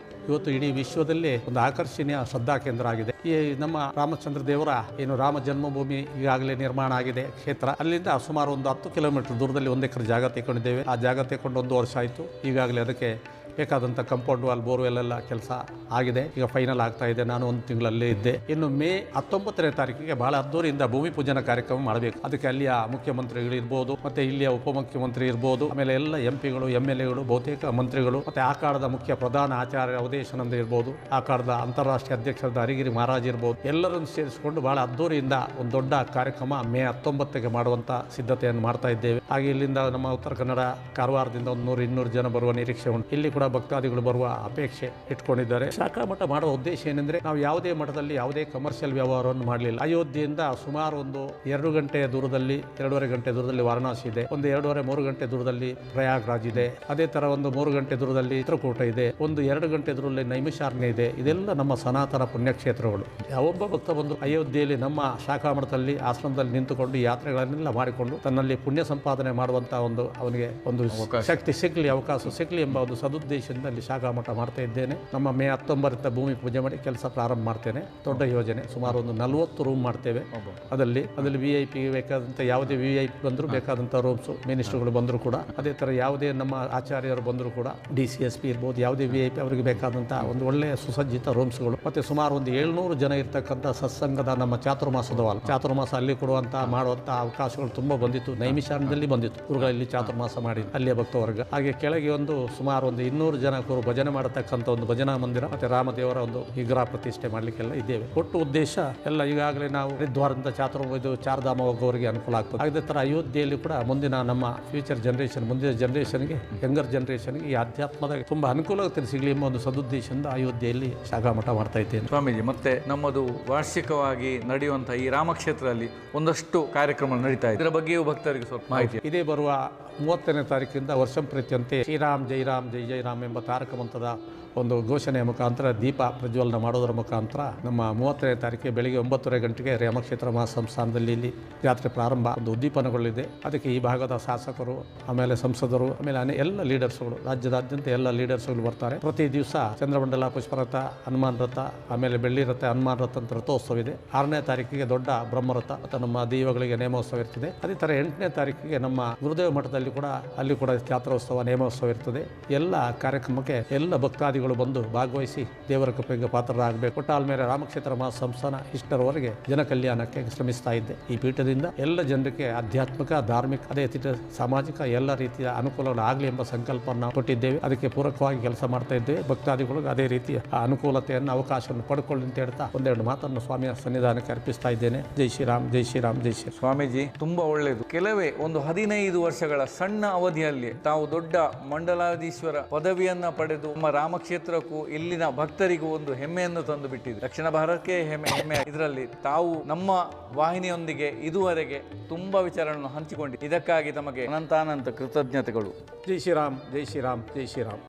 ಇವತ್ತು ಇಡೀ ವಿಶ್ವದಲ್ಲೇ ಒಂದು ಆಕರ್ಷಣೀಯ ಶ್ರದ್ಧಾ ಕೇಂದ್ರ ಆಗಿದೆ. ಈ ನಮ್ಮ ರಾಮಚಂದ್ರ ದೇವರ ಏನು ರಾಮ ಜನ್ಮಭೂಮಿ ಈಗಾಗಲೇ ನಿರ್ಮಾಣ ಆಗಿದೆ ಕ್ಷೇತ್ರ. ಅಲ್ಲಿಂದ ಸುಮಾರು ಒಂದು 10 ಕಿಲೋಮೀಟರ್ ದೂರದಲ್ಲಿ 1 ಎಕರೆ ಜಾಗ ತೆಗೊಂಡಿದ್ದೇವೆ. ಆ ಜಾಗ ತೆಗೊಂಡು 1 ವರ್ಷ ಆಯಿತು. ಈಗಾಗಲೇ ಅದಕ್ಕೆ ಬೇಕಾದಂಥ ಕಂಪೌಂಡ್ ವಾಲ್, ಬೋರ್ವೆಲ್ ಎಲ್ಲ ಕೆಲಸ ಆಗಿದೆ. ಈಗ ಫೈನಲ್ ಆಗ್ತಾ ಇದೆ. ನಾನು 1 ತಿಂಗಳಲ್ಲೇ ಇದ್ದೆ. ಇನ್ನು ಮೇ 19ನೇ ತಾರೀಕಿಗೆ ಬಹಳ ಅದ್ದೂರಿಯಿಂದ ಭೂಮಿ ಪೂಜನ ಕಾರ್ಯಕ್ರಮ ಮಾಡಬೇಕು. ಅದಕ್ಕೆ ಅಲ್ಲಿಯ ಮುಖ್ಯಮಂತ್ರಿಗಳು ಇರ್ಬೋದು, ಮತ್ತೆ ಇಲ್ಲಿಯ ಉಪಮುಖ್ಯಮಂತ್ರಿ ಇರ್ಬೋದು, ಆಮೇಲೆ ಎಲ್ಲ ಎಂಪಿಗಳು, MLAಗಳು, ಬಹುತೇಕ ಮಂತ್ರಿಗಳು, ಮತ್ತೆ ಆಕಾರದ ಮುಖ್ಯ ಪ್ರಧಾನ ಆಚಾರ್ಯ ಅವಧೇಶಾನಂದ ಇರ್ಬೋದು, ಆಕಾರದ ಅಂತಾರಾಷ್ಟ್ರೀಯ ಅಧ್ಯಕ್ಷರಾದ ಹರಿಗಿರಿ ಮಹಾರಾಜ್ ಇರ್ಬೋದು, ಎಲ್ಲರನ್ನು ಸೇರಿಸಿಕೊಂಡು ಬಹಳ ಅದ್ದೂರಿಯಿಂದ ಒಂದು ದೊಡ್ಡ ಕಾರ್ಯಕ್ರಮ ಮೇ 19ಗೆ ಮಾಡುವಂಥ ಸಿದ್ಧತೆಯನ್ನು ಮಾಡ್ತಾ ಇದ್ದೇವೆ. ಹಾಗೆ ಇಲ್ಲಿಂದ ನಮ್ಮ ಉತ್ತರ ಕನ್ನಡ, ಕಾರವಾರದಿಂದ 100-200 ಜನ ಬರುವ ನಿರೀಕ್ಷೆ ಉಂಟು. ಇಲ್ಲಿ ಕೂಡ ಭಕ್ತಾದಿಗಳು ಬರುವ ಅಪೇಕ್ಷೆ ಇಟ್ಕೊಂಡಿದ್ದಾರೆ. ಶಾಖಾ ಮಠ ಮಾಡುವ ಉದ್ದೇಶ ಏನೆಂದ್ರೆ, ನಾವು ಯಾವುದೇ ಮಠದಲ್ಲಿ ಯಾವುದೇ ಕಮರ್ಷಿಯಲ್ ವ್ಯವಹಾರವನ್ನು ಮಾಡಲಿಲ್ಲ. ಅಯೋಧ್ಯೆಯಿಂದ ಸುಮಾರು ಒಂದು 2 ಗಂಟೆಯ ದೂರದಲ್ಲಿ, 2.5 ಗಂಟೆ ದೂರದಲ್ಲಿ ವಾರಣಾಸಿ ಇದೆ. ಒಂದು 2.5-3 ಗಂಟೆ ದೂರದಲ್ಲಿ ಪ್ರಯಾಗ್ರಾಜ್ ಇದೆ. ಅದೇ ತರ ಒಂದು 3 ಗಂಟೆ ದೂರದಲ್ಲಿ ಚಿತ್ರಕೂಟ ಇದೆ. ಒಂದು 2 ಗಂಟೆ ದೂರದಲ್ಲಿ ನೈಮಿಷಾರಣ್ಯ ಇದೆ. ಇದೆಲ್ಲ ನಮ್ಮ ಸನಾತನ ಪುಣ್ಯಕ್ಷೇತ್ರಗಳು. ಯಾವೊಬ್ಬ ಭಕ್ತ ಬಂದು ಅಯೋಧ್ಯೆಯಲ್ಲಿ ನಮ್ಮ ಶಾಖಾ ಮಠದಲ್ಲಿ ಆಶ್ರಮದಲ್ಲಿ ನಿಂತುಕೊಂಡು ಯಾತ್ರೆಗಳನ್ನೆಲ್ಲ ಮಾಡಿಕೊಂಡು ತನ್ನಲ್ಲಿ ಪುಣ್ಯ ಸಂಪಾದನೆ ಮಾಡುವಂತಹ ಒಂದು ಅವನಿಗೆ ಒಂದು ಶಕ್ತಿ ಸಿಗಲಿ, ಅವಕಾಶ ಸಿಗಲಿ ಎಂಬ ಒಂದು ಸದುದ್ದೇಶದಲ್ಲಿ ಶಾಖಾ ಮಠ ಮಾಡ್ತಾ ಇದ್ದೇನೆ. ನಮ್ಮ ಮೇ 19ರಿಂದ ಭೂಮಿ ಪೂಜೆ ಮಾಡಿ ಕೆಲಸ ಪ್ರಾರಂಭ ಮಾಡ್ತೇನೆ. ದೊಡ್ಡ ಯೋಜನೆ, ಸುಮಾರು ಒಂದು 40 ರೂಮ್ ಮಾಡ್ತೇವೆ. ಅದರಲ್ಲಿ VIP ಬೇಕಾದಂಥ ಯಾವುದೇ VIP ಬಂದರೂ ಬೇಕಾದಂಥ ರೂಮ್ಸು, ಮಿನಿಸ್ಟರ್ಗಳು ಬಂದರೂ ಕೂಡ, ಅದೇ ಥರ ಯಾವುದೇ ನಮ್ಮ ಆಚಾರ್ಯರು ಬಂದರೂ ಕೂಡ, DCSP ಇರ್ಬೋದು, ಯಾವುದೇ VIP ಅವರಿಗೆ ಬೇಕಾದಂಥ ಒಂದು ಒಳ್ಳೆಯ ಸುಸಜ್ಜಿತ ರೂಮ್ಸ್ಗಳು, ಮತ್ತೆ ಸುಮಾರು ಒಂದು 700 ಜನ ಇರ್ತಕ್ಕಂಥ ಸತ್ಸಂಗದ ನಮ್ಮ ಚಾತುರ್ಮಾಸದವಲ್ಲ ಚಾತುರ್ಮಾಸ ಅಲ್ಲಿ ಕೊಡುವಂಥ ಮಾಡುವಂಥ ಅವಕಾಶಗಳು ತುಂಬ ಬಂದಿತ್ತು. ನೈಮಿಷಾರಣ್ಯದಲ್ಲಿ ಬಂದಿತ್ತು. ಗುರುಗಳಲ್ಲಿ ಚಾತುರ್ಮಾಸ ಮಾಡಿ ಅಲ್ಲಿಯ ಭಕ್ತವರ್ಗ. ಹಾಗೆ ಕೆಳಗೆ ಒಂದು ಸುಮಾರು ಒಂದು 200 ಜನ ಭಜನೆ ಮಾಡತಕ್ಕಂಥ ಒಂದು ಭಜನಾ ಮಂದಿರ, ಮತ್ತೆ ರಾಮದೇವರ ಒಂದು ವಿಗ್ರಹ ಪ್ರತಿಷ್ಠೆ ಮಾಡಲಿಕ್ಕೆಲ್ಲ ಇದ್ದೇವೆ. ಒಟ್ಟು ಉದ್ದೇಶ ಎಲ್ಲ ಈಗಾಗಲೇ ನಾವು ಹರಿದ್ವಾರದಿಂದ ಚಾರ್ಧಾಮ ಹೋಗೋವರಿಗೆ ಅನುಕೂಲ ಆಗ್ತದೆ. ಅದೇ ಥರ ಅಯೋಧ್ಯೆಯಲ್ಲಿ ಕೂಡ ಮುಂದಿನ ನಮ್ಮ ಫ್ಯೂಚರ್ ಜನರೇಷನ್, ಮುಂದಿನ ಜನರೇಷನ್ಗೆ, ಯಂಗರ್ ಜನರೇಷನ್ಗೆ ಈ ಅಧ್ಯಾತ್ಮದ ತುಂಬ ಅನುಕೂಲತೆ ಸಿಗಲಿ ಎಂಬ ಒಂದು ಸದುದ್ದೇಶದಿಂದ ಅಯೋಧ್ಯೆಯಲ್ಲಿ ಶಾಖಾ ಮಠ ಮಾಡ್ತಾ ಇದ್ದೇನೆ. ಸ್ವಾಮೀಜಿ, ಮತ್ತೆ ನಮ್ಮದು ವಾರ್ಷಿಕವಾಗಿ ನಡೆಯುವಂಥ ಈ ರಾಮಕ್ಷೇತ್ರದಲ್ಲಿ ಒಂದಷ್ಟು ಕಾರ್ಯಕ್ರಮ ನಡೀತಾ ಇದೆ. ಇದರ ಬಗ್ಗೆಯೂ ಭಕ್ತರಿಗೆ ಸ್ವಲ್ಪ ಮಾಹಿತಿ. ಇದೇ ಬರುವ 30ನೇ ತಾರೀಕಿಂದ ವರ್ಷಂಪ್ರೀತಿಯಂತೆ ಶ್ರೀರಾಮ್ ಜೈ ರಾಮ್ ಜೈ ಜೈ ರಾಮ್ ಎಂಬ ತಾರಕ ಮಂತ್ರದ ಒಂದು ಘೋಷಣೆಯ ಮುಖಾಂತರ ದೀಪ ಪ್ರಜ್ವಲನ ಮಾಡೋದರ ಮುಖಾಂತರ ನಮ್ಮ 30ನೇ ತಾರೀಕಿಗೆ ಬೆಳಿಗ್ಗೆ 9:30 ಗಂಟೆಗೆ ರಾಮಕ್ಷೇತ್ರ ಮಹಾಸಂಸ್ಥಾನದಲ್ಲಿ ಇಲ್ಲಿ ಜಾತ್ರೆ ಪ್ರಾರಂಭ ಒಂದು ಉದ್ದೀಪನಗೊಳ್ಳಿದೆ. ಅದಕ್ಕೆ ಈ ಭಾಗದ ಶಾಸಕರು, ಆಮೇಲೆ ಸಂಸದರು, ಆಮೇಲೆ ಎಲ್ಲ ಲೀಡರ್ಸ್ಗಳು, ರಾಜ್ಯದಾದ್ಯಂತ ಎಲ್ಲ ಲೀಡರ್ಸ್ಗಳು ಬರ್ತಾರೆ. ಪ್ರತಿ ದಿವಸ ಚಂದ್ರಮಂಡಲ, ಪುಷ್ಪರಥ, ಹನುಮಾನ್ ರಥ, ಆಮೇಲೆ ಬೆಳ್ಳಿ ರಥ, ಹನುಮಾನ್ ರಥ ಅಂತ ರಥೋತ್ಸವ ಇದೆ. 6ನೇ ತಾರೀಕಿಗೆ ದೊಡ್ಡ ಬ್ರಹ್ಮರಥ ಮತ್ತು ನಮ್ಮ ದೈವಗಳಿಗೆ ನೇಮೋತ್ಸವ ಇರ್ತದೆ. ಅದೇ ಥರ 8ನೇ ತಾರೀಕಿಗೆ ನಮ್ಮ ಗುರುದೇವ ಮಠದಲ್ಲಿ ಕೂಡ ಅಲ್ಲಿ ಕೂಡ ಜಾತ್ರೋತ್ಸವ, ನೇಮೋತ್ಸವ ಇರ್ತದೆ. ಎಲ್ಲ ಕಾರ್ಯಕ್ರಮಕ್ಕೆ ಎಲ್ಲ ಭಕ್ತಾದಿಗಳು ಬಂದು ಭಾಗವಹಿಸಿ ದೇವರ ಕೃಪೆಗೆ ಪಾತ್ರರಾಗಬೇಕು. ಒಟ್ಟಾಲ್ ಮೇಲೆ ರಾಮಕ್ಷೇತ್ರ ಮಹಾಸಂಸ್ಥಾನ ಇಷ್ಟರವರೆಗೆ ಜನ ಕಲ್ಯಾಣಕ್ಕೆ ಶ್ರಮಿಸ್ತಾ ಇದ್ದೆ. ಈ ಪೀಠದಿಂದ ಎಲ್ಲ ಜನರಿಗೆ ಆಧ್ಯಾತ್ಮಿಕ, ಧಾರ್ಮಿಕ, ಅದೇ ಸಾಮಾಜಿಕ ಎಲ್ಲ ರೀತಿಯ ಅನುಕೂಲಗಳು ಆಗಲಿ ಎಂಬ ಸಂಕಲ್ಪವನ್ನು ಕೊಟ್ಟಿದ್ದೇವೆ. ಅದಕ್ಕೆ ಪೂರಕವಾಗಿ ಕೆಲಸ ಮಾಡ್ತಾ ಇದ್ದೇವೆ. ಭಕ್ತಾದಿಗಳಿಗೆ ಅದೇ ರೀತಿಯ ಅನುಕೂಲತೆಯನ್ನು, ಅವಕಾಶವನ್ನು ಪಡ್ಕೊಳ್ಳಿ ಅಂತ ಹೇಳ್ತಾ ಒಂದೆರಡು ಮಾತನ್ನು ಸ್ವಾಮಿಯ ಸನ್ನಿಧಾನಕ್ಕೆ ಅರ್ಪಿಸ್ತಾ ಇದ್ದೇನೆ. ಜೈ ಶ್ರೀರಾಮ್, ಜೈ ಶ್ರೀರಾಮ್, ಜೈ ಶ್ರೀ. ಸ್ವಾಮೀಜಿ, ತುಂಬಾ ಒಳ್ಳೆಯದು. ಕೆಲವೇ ಒಂದು 15 ವರ್ಷಗಳ ಸಣ್ಣ ಅವಧಿಯಲ್ಲಿ ತಾವು ದೊಡ್ಡ ಮಂಡಲಾಧೀಶ್ವರ ಪದವಿಯನ್ನ ಪಡೆದು ನಮ್ಮ ರಾಮಕ್ಷೇತ್ರಕ್ಕೂ ಇಲ್ಲಿನ ಭಕ್ತರಿಗೂ ಒಂದು ಹೆಮ್ಮೆಯನ್ನು ತಂದು ಬಿಟ್ಟಿದೆ. ದಕ್ಷಿಣ ಭಾರತಕ್ಕೆ ಹೆಮ್ಮೆ. ಇದರಲ್ಲಿ ತಾವು ನಮ್ಮ ವಾಹಿನಿಯೊಂದಿಗೆ ಇದುವರೆಗೆ ತುಂಬಾ ವಿಚಾರಗಳನ್ನು ಹಂಚಿಕೊಂಡಿದೆ. ಇದಕ್ಕಾಗಿ ತಮಗೆ ಅನಂತಾನಂತ ಕೃತಜ್ಞತೆಗಳು. ಜೈ ಶ್ರೀರಾಮ್, ಜೈ ಶ್ರೀರಾಮ್, ಜೈ ಶ್ರೀರಾಮ್.